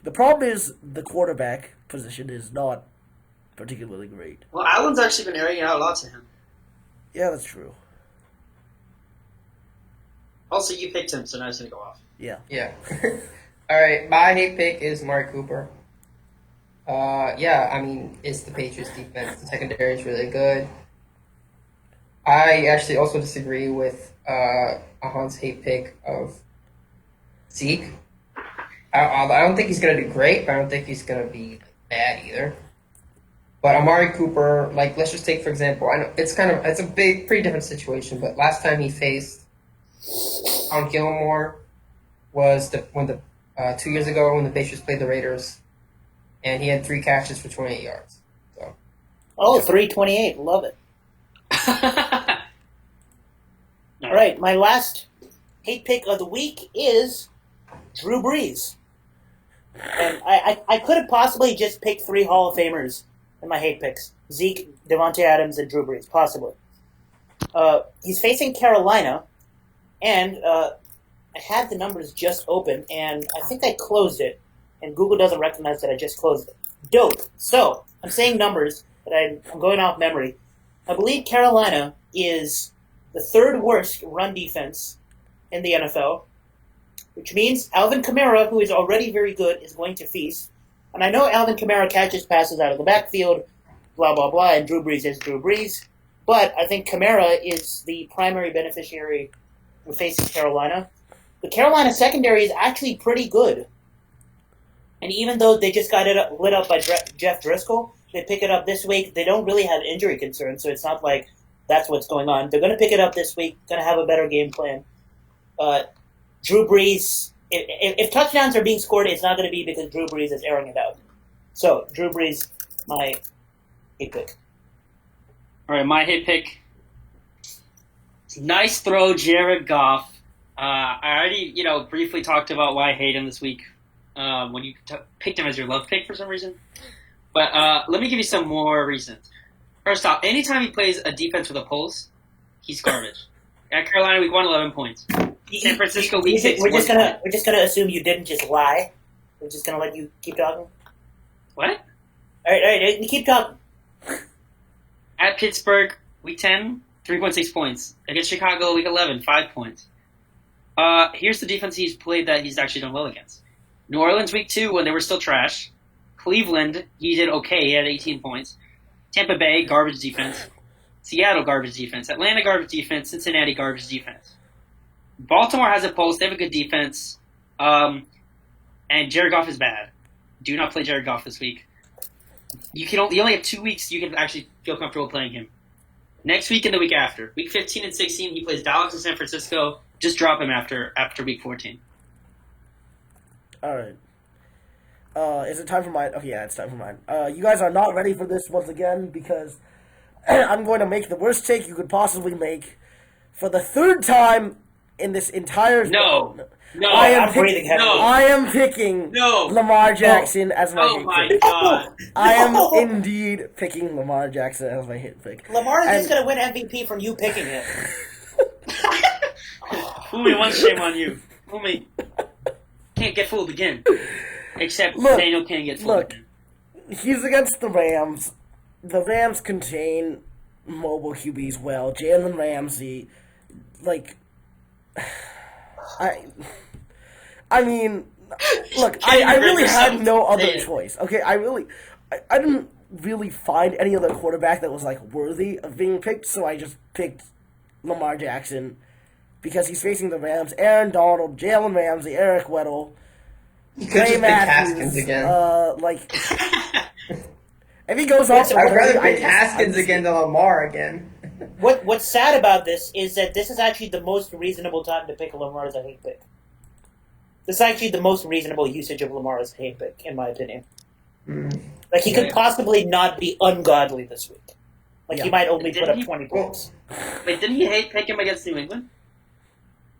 S4: The problem is the quarterback position is not particularly great.
S3: Well, Allen's actually been airing it out a lot to him.
S4: Yeah, that's true.
S3: Also, you picked him, so now he's going to go off.
S4: Yeah.
S2: Yeah. All right, my hate pick is Amari Cooper. I mean, it's the Patriots defense. The secondary is really good. I actually also disagree with Ahaan's hate pick of Zeke. I don't think he's going to do great, but I don't think he's going to be bad either. But Amari Cooper, let's just take, for example, I know it's a pretty different situation, but last time he faced on Gilmore was 2 years ago when the Patriots played the Raiders, and he had 3 catches for 28 yards. So.
S1: Oh, 328. Love it. All right, my last hate pick of the week is Drew Brees. And I could have possibly just picked 3 Hall of Famers in my hate picks. Zeke, DeVante Adams, and Drew Brees, possibly. He's facing Carolina, and I had the numbers just open, and I think I closed it, and Google doesn't recognize that I just closed it. Dope. So, I'm saying numbers, but I'm going off memory. I believe Carolina is the 3rd worst run defense in the NFL, which means Alvin Kamara, who is already very good, is going to feast. And I know Alvin Kamara catches passes out of the backfield, blah, blah, blah, and Drew Brees is Drew Brees. But I think Kamara is the primary beneficiary in facing Carolina. The Carolina secondary is actually pretty good. And even though they just got lit up by Jeff Driscoll, they pick it up this week. They don't really have injury concerns, so it's not like that's what's going on. They're going to pick it up this week, going to have a better game plan. Drew Brees, if touchdowns are being scored, it's not going to be because Drew Brees is airing it out. So, Drew Brees, my hate pick.
S3: All right, my hate pick. Nice throw, Jared Goff. I already, briefly talked about why I hate him this week when you picked him as your love pick for some reason. But let me give you some more reasons. First off, anytime he plays a defense with a pulse, he's garbage. At Carolina, week 1, 11 points. San Francisco, week 6,
S1: we're just gonna assume you didn't just lie. We're just gonna let you keep talking.
S3: What?
S1: All right, keep talking.
S3: At Pittsburgh, week 10, 3.6 points. Against Chicago, week 11, 5 points. Here's the defense he's played that he's actually done well against. New Orleans, week 2, when they were still trash. Cleveland, he did okay. He had 18 points. Tampa Bay, garbage defense. Seattle, garbage defense. Atlanta, garbage defense. Cincinnati, garbage defense. Baltimore has a pulse. They have a good defense. And Jared Goff is bad. Do not play Jared Goff this week. You only have 2 weeks you can actually feel comfortable playing him. Next week and the week after. Week 15 and 16, he plays Dallas and San Francisco. Just drop him after week 14.
S4: All right. Is it time for mine? Okay, yeah, it's time for mine. You guys are not ready for this once again because I'm going to make the worst take you could possibly make for the 3rd time in this entire...
S3: No,
S4: I am picking
S3: No.
S4: Lamar Jackson as my hit
S3: my
S4: pick.
S3: God.
S4: I am indeed picking Lamar Jackson as my hit pick.
S1: Lamar is just going to win MVP from you picking him.
S3: Fumi, one shame on you. Fumi can't get fooled again. Except Daniel can't get fooled again.
S4: He's against the Rams. The Rams contain mobile QBs well. Jalen Ramsey, I mean, look, I really had no other choice. Okay, I didn't really find any other quarterback that was worthy of being picked, so I just picked Lamar Jackson because he's facing the Rams. Aaron Donald, Jalen Ramsey, Eric Weddle.
S2: You could just pick Haskins again.
S4: If he goes off,
S2: I'd rather pick Haskins again than Lamar again.
S1: What's sad about this is that this is actually the most reasonable time to pick Lamar as a hate pick. This is actually the most reasonable usage of Lamar as a hate pick, in my opinion. He could possibly not be ungodly this week. He might only put up 20 points.
S3: Wait, didn't he hate pick him against New England?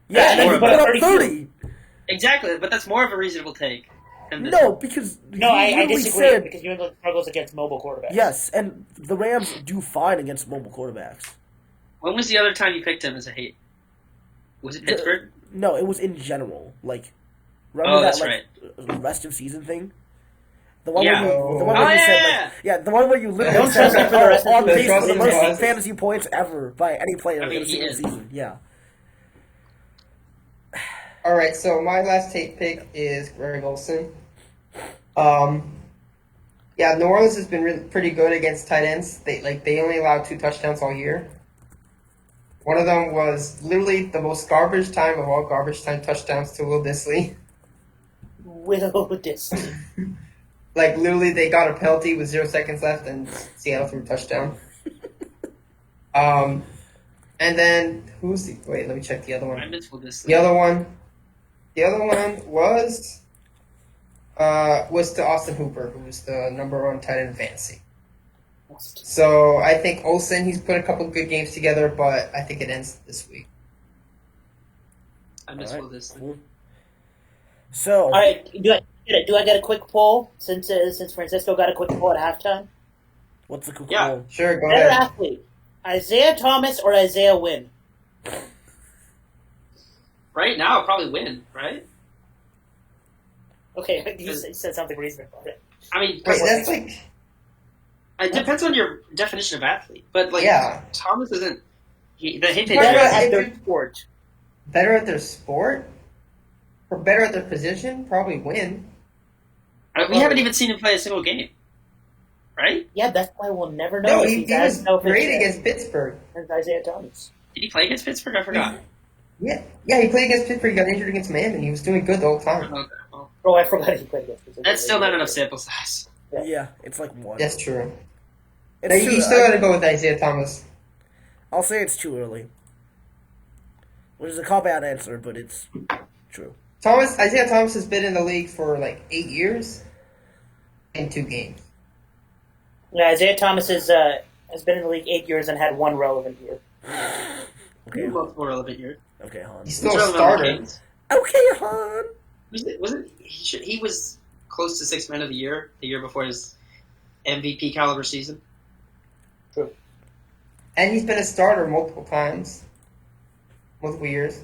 S4: Yeah, and then he put up 30.
S3: Exactly, but that's more of a reasonable take.
S4: No, because
S1: I disagree because New England struggles against mobile quarterbacks.
S4: Yes, and the Rams do fine against mobile quarterbacks.
S3: When was the other time you picked him as a hate? Was it Pittsburgh?
S4: No, it was in general. Remember
S3: that's
S4: that,
S3: right.
S4: rest of season thing? The one
S3: Yeah.
S4: where you, the one
S3: Oh,
S4: where you said,
S3: yeah.
S4: the one where you literally
S1: Don't
S4: said,
S1: trust him for the rest of
S4: on
S1: the
S4: pace for the
S2: season.
S4: most
S2: Trust him.
S4: fantasy points ever by any player
S3: I mean,
S4: in a
S3: he
S4: single
S3: is.
S4: season. Yeah.
S2: All right, so my last tape pick is Greg Olson. Yeah, New Orleans has been really pretty good against tight ends. They only allowed 2 touchdowns all year. One of them was literally the most garbage time of all garbage time touchdowns to Will Disley.
S1: Willow Disley.
S2: Like literally, they got a penalty with 0 seconds left, and Seattle threw a touchdown. And then who's the? Wait, let me check the other one.
S3: I meant for this.
S2: The other one was to Austin Hooper, who was the number 1 tight end in fantasy. So I think Olsen, he's put a couple good games together, but I think it ends this week.
S3: I meant for this.
S4: Cool. So,
S1: All right, do I get a quick poll since Francisco got a quick poll at halftime?
S4: what's the cool?
S3: Yeah.
S2: Sure, go
S1: Better
S2: ahead.
S1: athlete, Isaiah Thomas or Isaiah Wynn?
S3: Right now, I'll probably win, right?
S1: Okay, you said something reasonable. Okay.
S3: I mean,
S2: Wait, that's like
S3: it depends on your definition of athlete. But, like,
S2: Yeah.
S3: Thomas isn't... the hit
S2: Better
S1: Better
S2: at
S1: at their sport.
S2: better at their sport or better at their position, probably win.
S3: we haven't even seen him play a single game. Right?
S1: Yeah, that's why we'll never know
S2: No,
S1: if
S2: he
S1: he's as
S2: was
S1: selfish
S2: great against Pittsburgh.
S1: as Isaiah Thomas.
S3: Did he play against Pittsburgh? I forgot.
S2: Yeah, he played against Pittsburgh. He got injured against Miami. He was doing good the whole time.
S3: Okay, well,
S1: Oh, I forgot he played against Pittsburgh.
S3: that's still not enough sample size.
S4: Yeah, it's like 1.
S2: That's true.
S4: It's
S2: Now,
S4: too-
S2: you still got to go with Isaiah Thomas.
S4: I'll say it's too early. Which is a cop-out answer, but it's true.
S2: Isaiah Thomas has been in the league for like 8 years and 2 games.
S1: Yeah, Isaiah Thomas has been in the league 8 years and had 1 relevant year.
S4: Okay,
S3: Multiple relevant years.
S4: okay, Han.
S2: He's still
S3: He's
S2: a
S3: relevant
S2: starter.
S3: games.
S4: Okay, Han.
S3: Wasn't he was close to 6th man of the year before his MVP caliber season.
S2: And he's been a starter multiple times. Multiple years.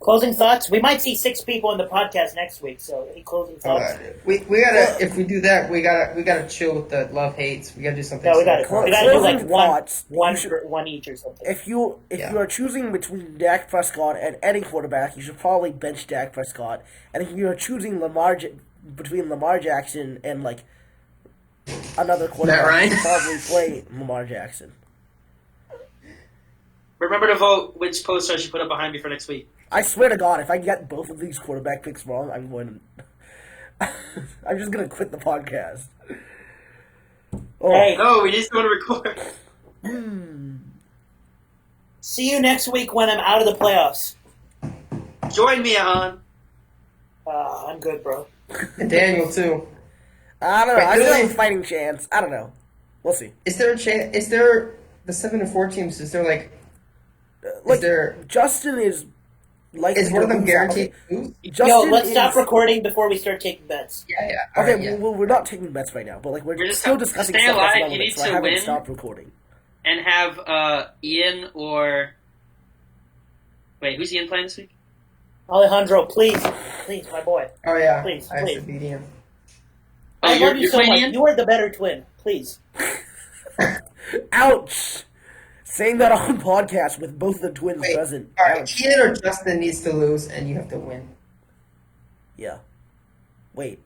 S1: Closing thoughts? We might see 6 people in the podcast next week, so any closing thoughts?
S2: We gotta, if we do that, we gotta chill with the love hates. We gotta do something.
S1: No, we gotta
S2: smart.
S1: do like
S4: Closing
S1: one
S4: thoughts.
S1: one each or something.
S4: If you are choosing between Dak Prescott and any quarterback, you should probably bench Dak Prescott. And if you are choosing between Lamar Jackson and like another quarterback,
S2: Ryan?
S4: you should probably play Lamar Jackson.
S3: Remember to vote which poster I should put up behind me for next week.
S4: I swear to God, if I get both of these quarterback picks wrong, I'm going to... I'm just going to quit the podcast. Oh.
S1: Hey,
S3: No, we need someone to record.
S1: see you next week when I'm out of the playoffs.
S3: Join me, Ahaan.
S1: I'm good, bro.
S2: And Daniel too.
S4: I don't know.
S2: Wait,
S4: I still
S2: really?
S4: have a fighting chance. I don't know. We'll see.
S2: Is there a chance? Is there the 7-4 teams? Is there like?
S4: Like,
S2: Is there?
S4: Justin is likely
S2: Is one of
S4: to
S2: them
S4: lose
S2: guaranteed
S4: out.
S2: to lose?
S4: Justin
S1: Yo, let's
S4: is...
S1: stop recording before we start taking bets.
S2: Yeah.
S4: Okay,
S2: Alright, yeah.
S4: well, we're not taking bets right now, but like we're
S3: We're just
S4: still
S3: have to
S4: discussing
S3: stay
S4: stuff that's
S3: alive. You
S4: relevant,
S3: need
S4: so I
S3: to
S4: haven't
S3: win.
S4: stopped recording.
S3: And have Ian or... Wait, who's Ian playing this week?
S1: Alejandro, please, my boy.
S2: Oh yeah.
S1: Please,
S2: I have
S1: please.
S2: to beat him.
S3: Oh,
S1: I
S3: you're
S1: love you so
S3: playing
S1: much.
S3: Ian?
S1: You are the better twin. Please.
S4: Ouch! Saying that on podcast with both the twins
S2: Wait,
S4: present.
S2: All right,
S4: Ouch.
S2: Ian or Justin needs to lose, and you have to win.
S4: Yeah. Wait.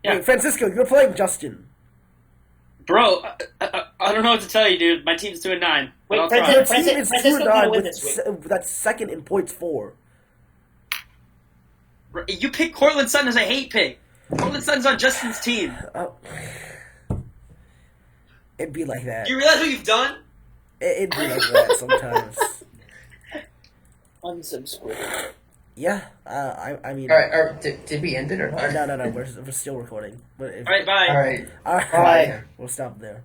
S3: Yeah.
S4: Wait, Francisco, you're playing Justin.
S3: Bro, I don't know what to tell you, dude. My team's 2-9. But
S1: Wait,
S3: I'll
S1: Francis-
S3: try.
S4: Your
S1: Francis-
S4: team is
S1: Francisco's
S4: 2-9
S1: gonna win
S4: with
S1: this week.
S4: that's second in points for.
S3: You picked Cortland Sutton as a hate pick. Cortland Sutton's on Justin's team.
S4: It'd be like that.
S3: Do you realize what you've done?
S4: It'd be like that sometimes.
S1: Unsubscribe.
S4: Yeah, I mean...
S2: All right. Did we end it or not?
S4: No, we're still recording. But if,
S3: All right, bye.
S2: All right.
S4: All right,
S2: Bye.
S4: we'll stop there.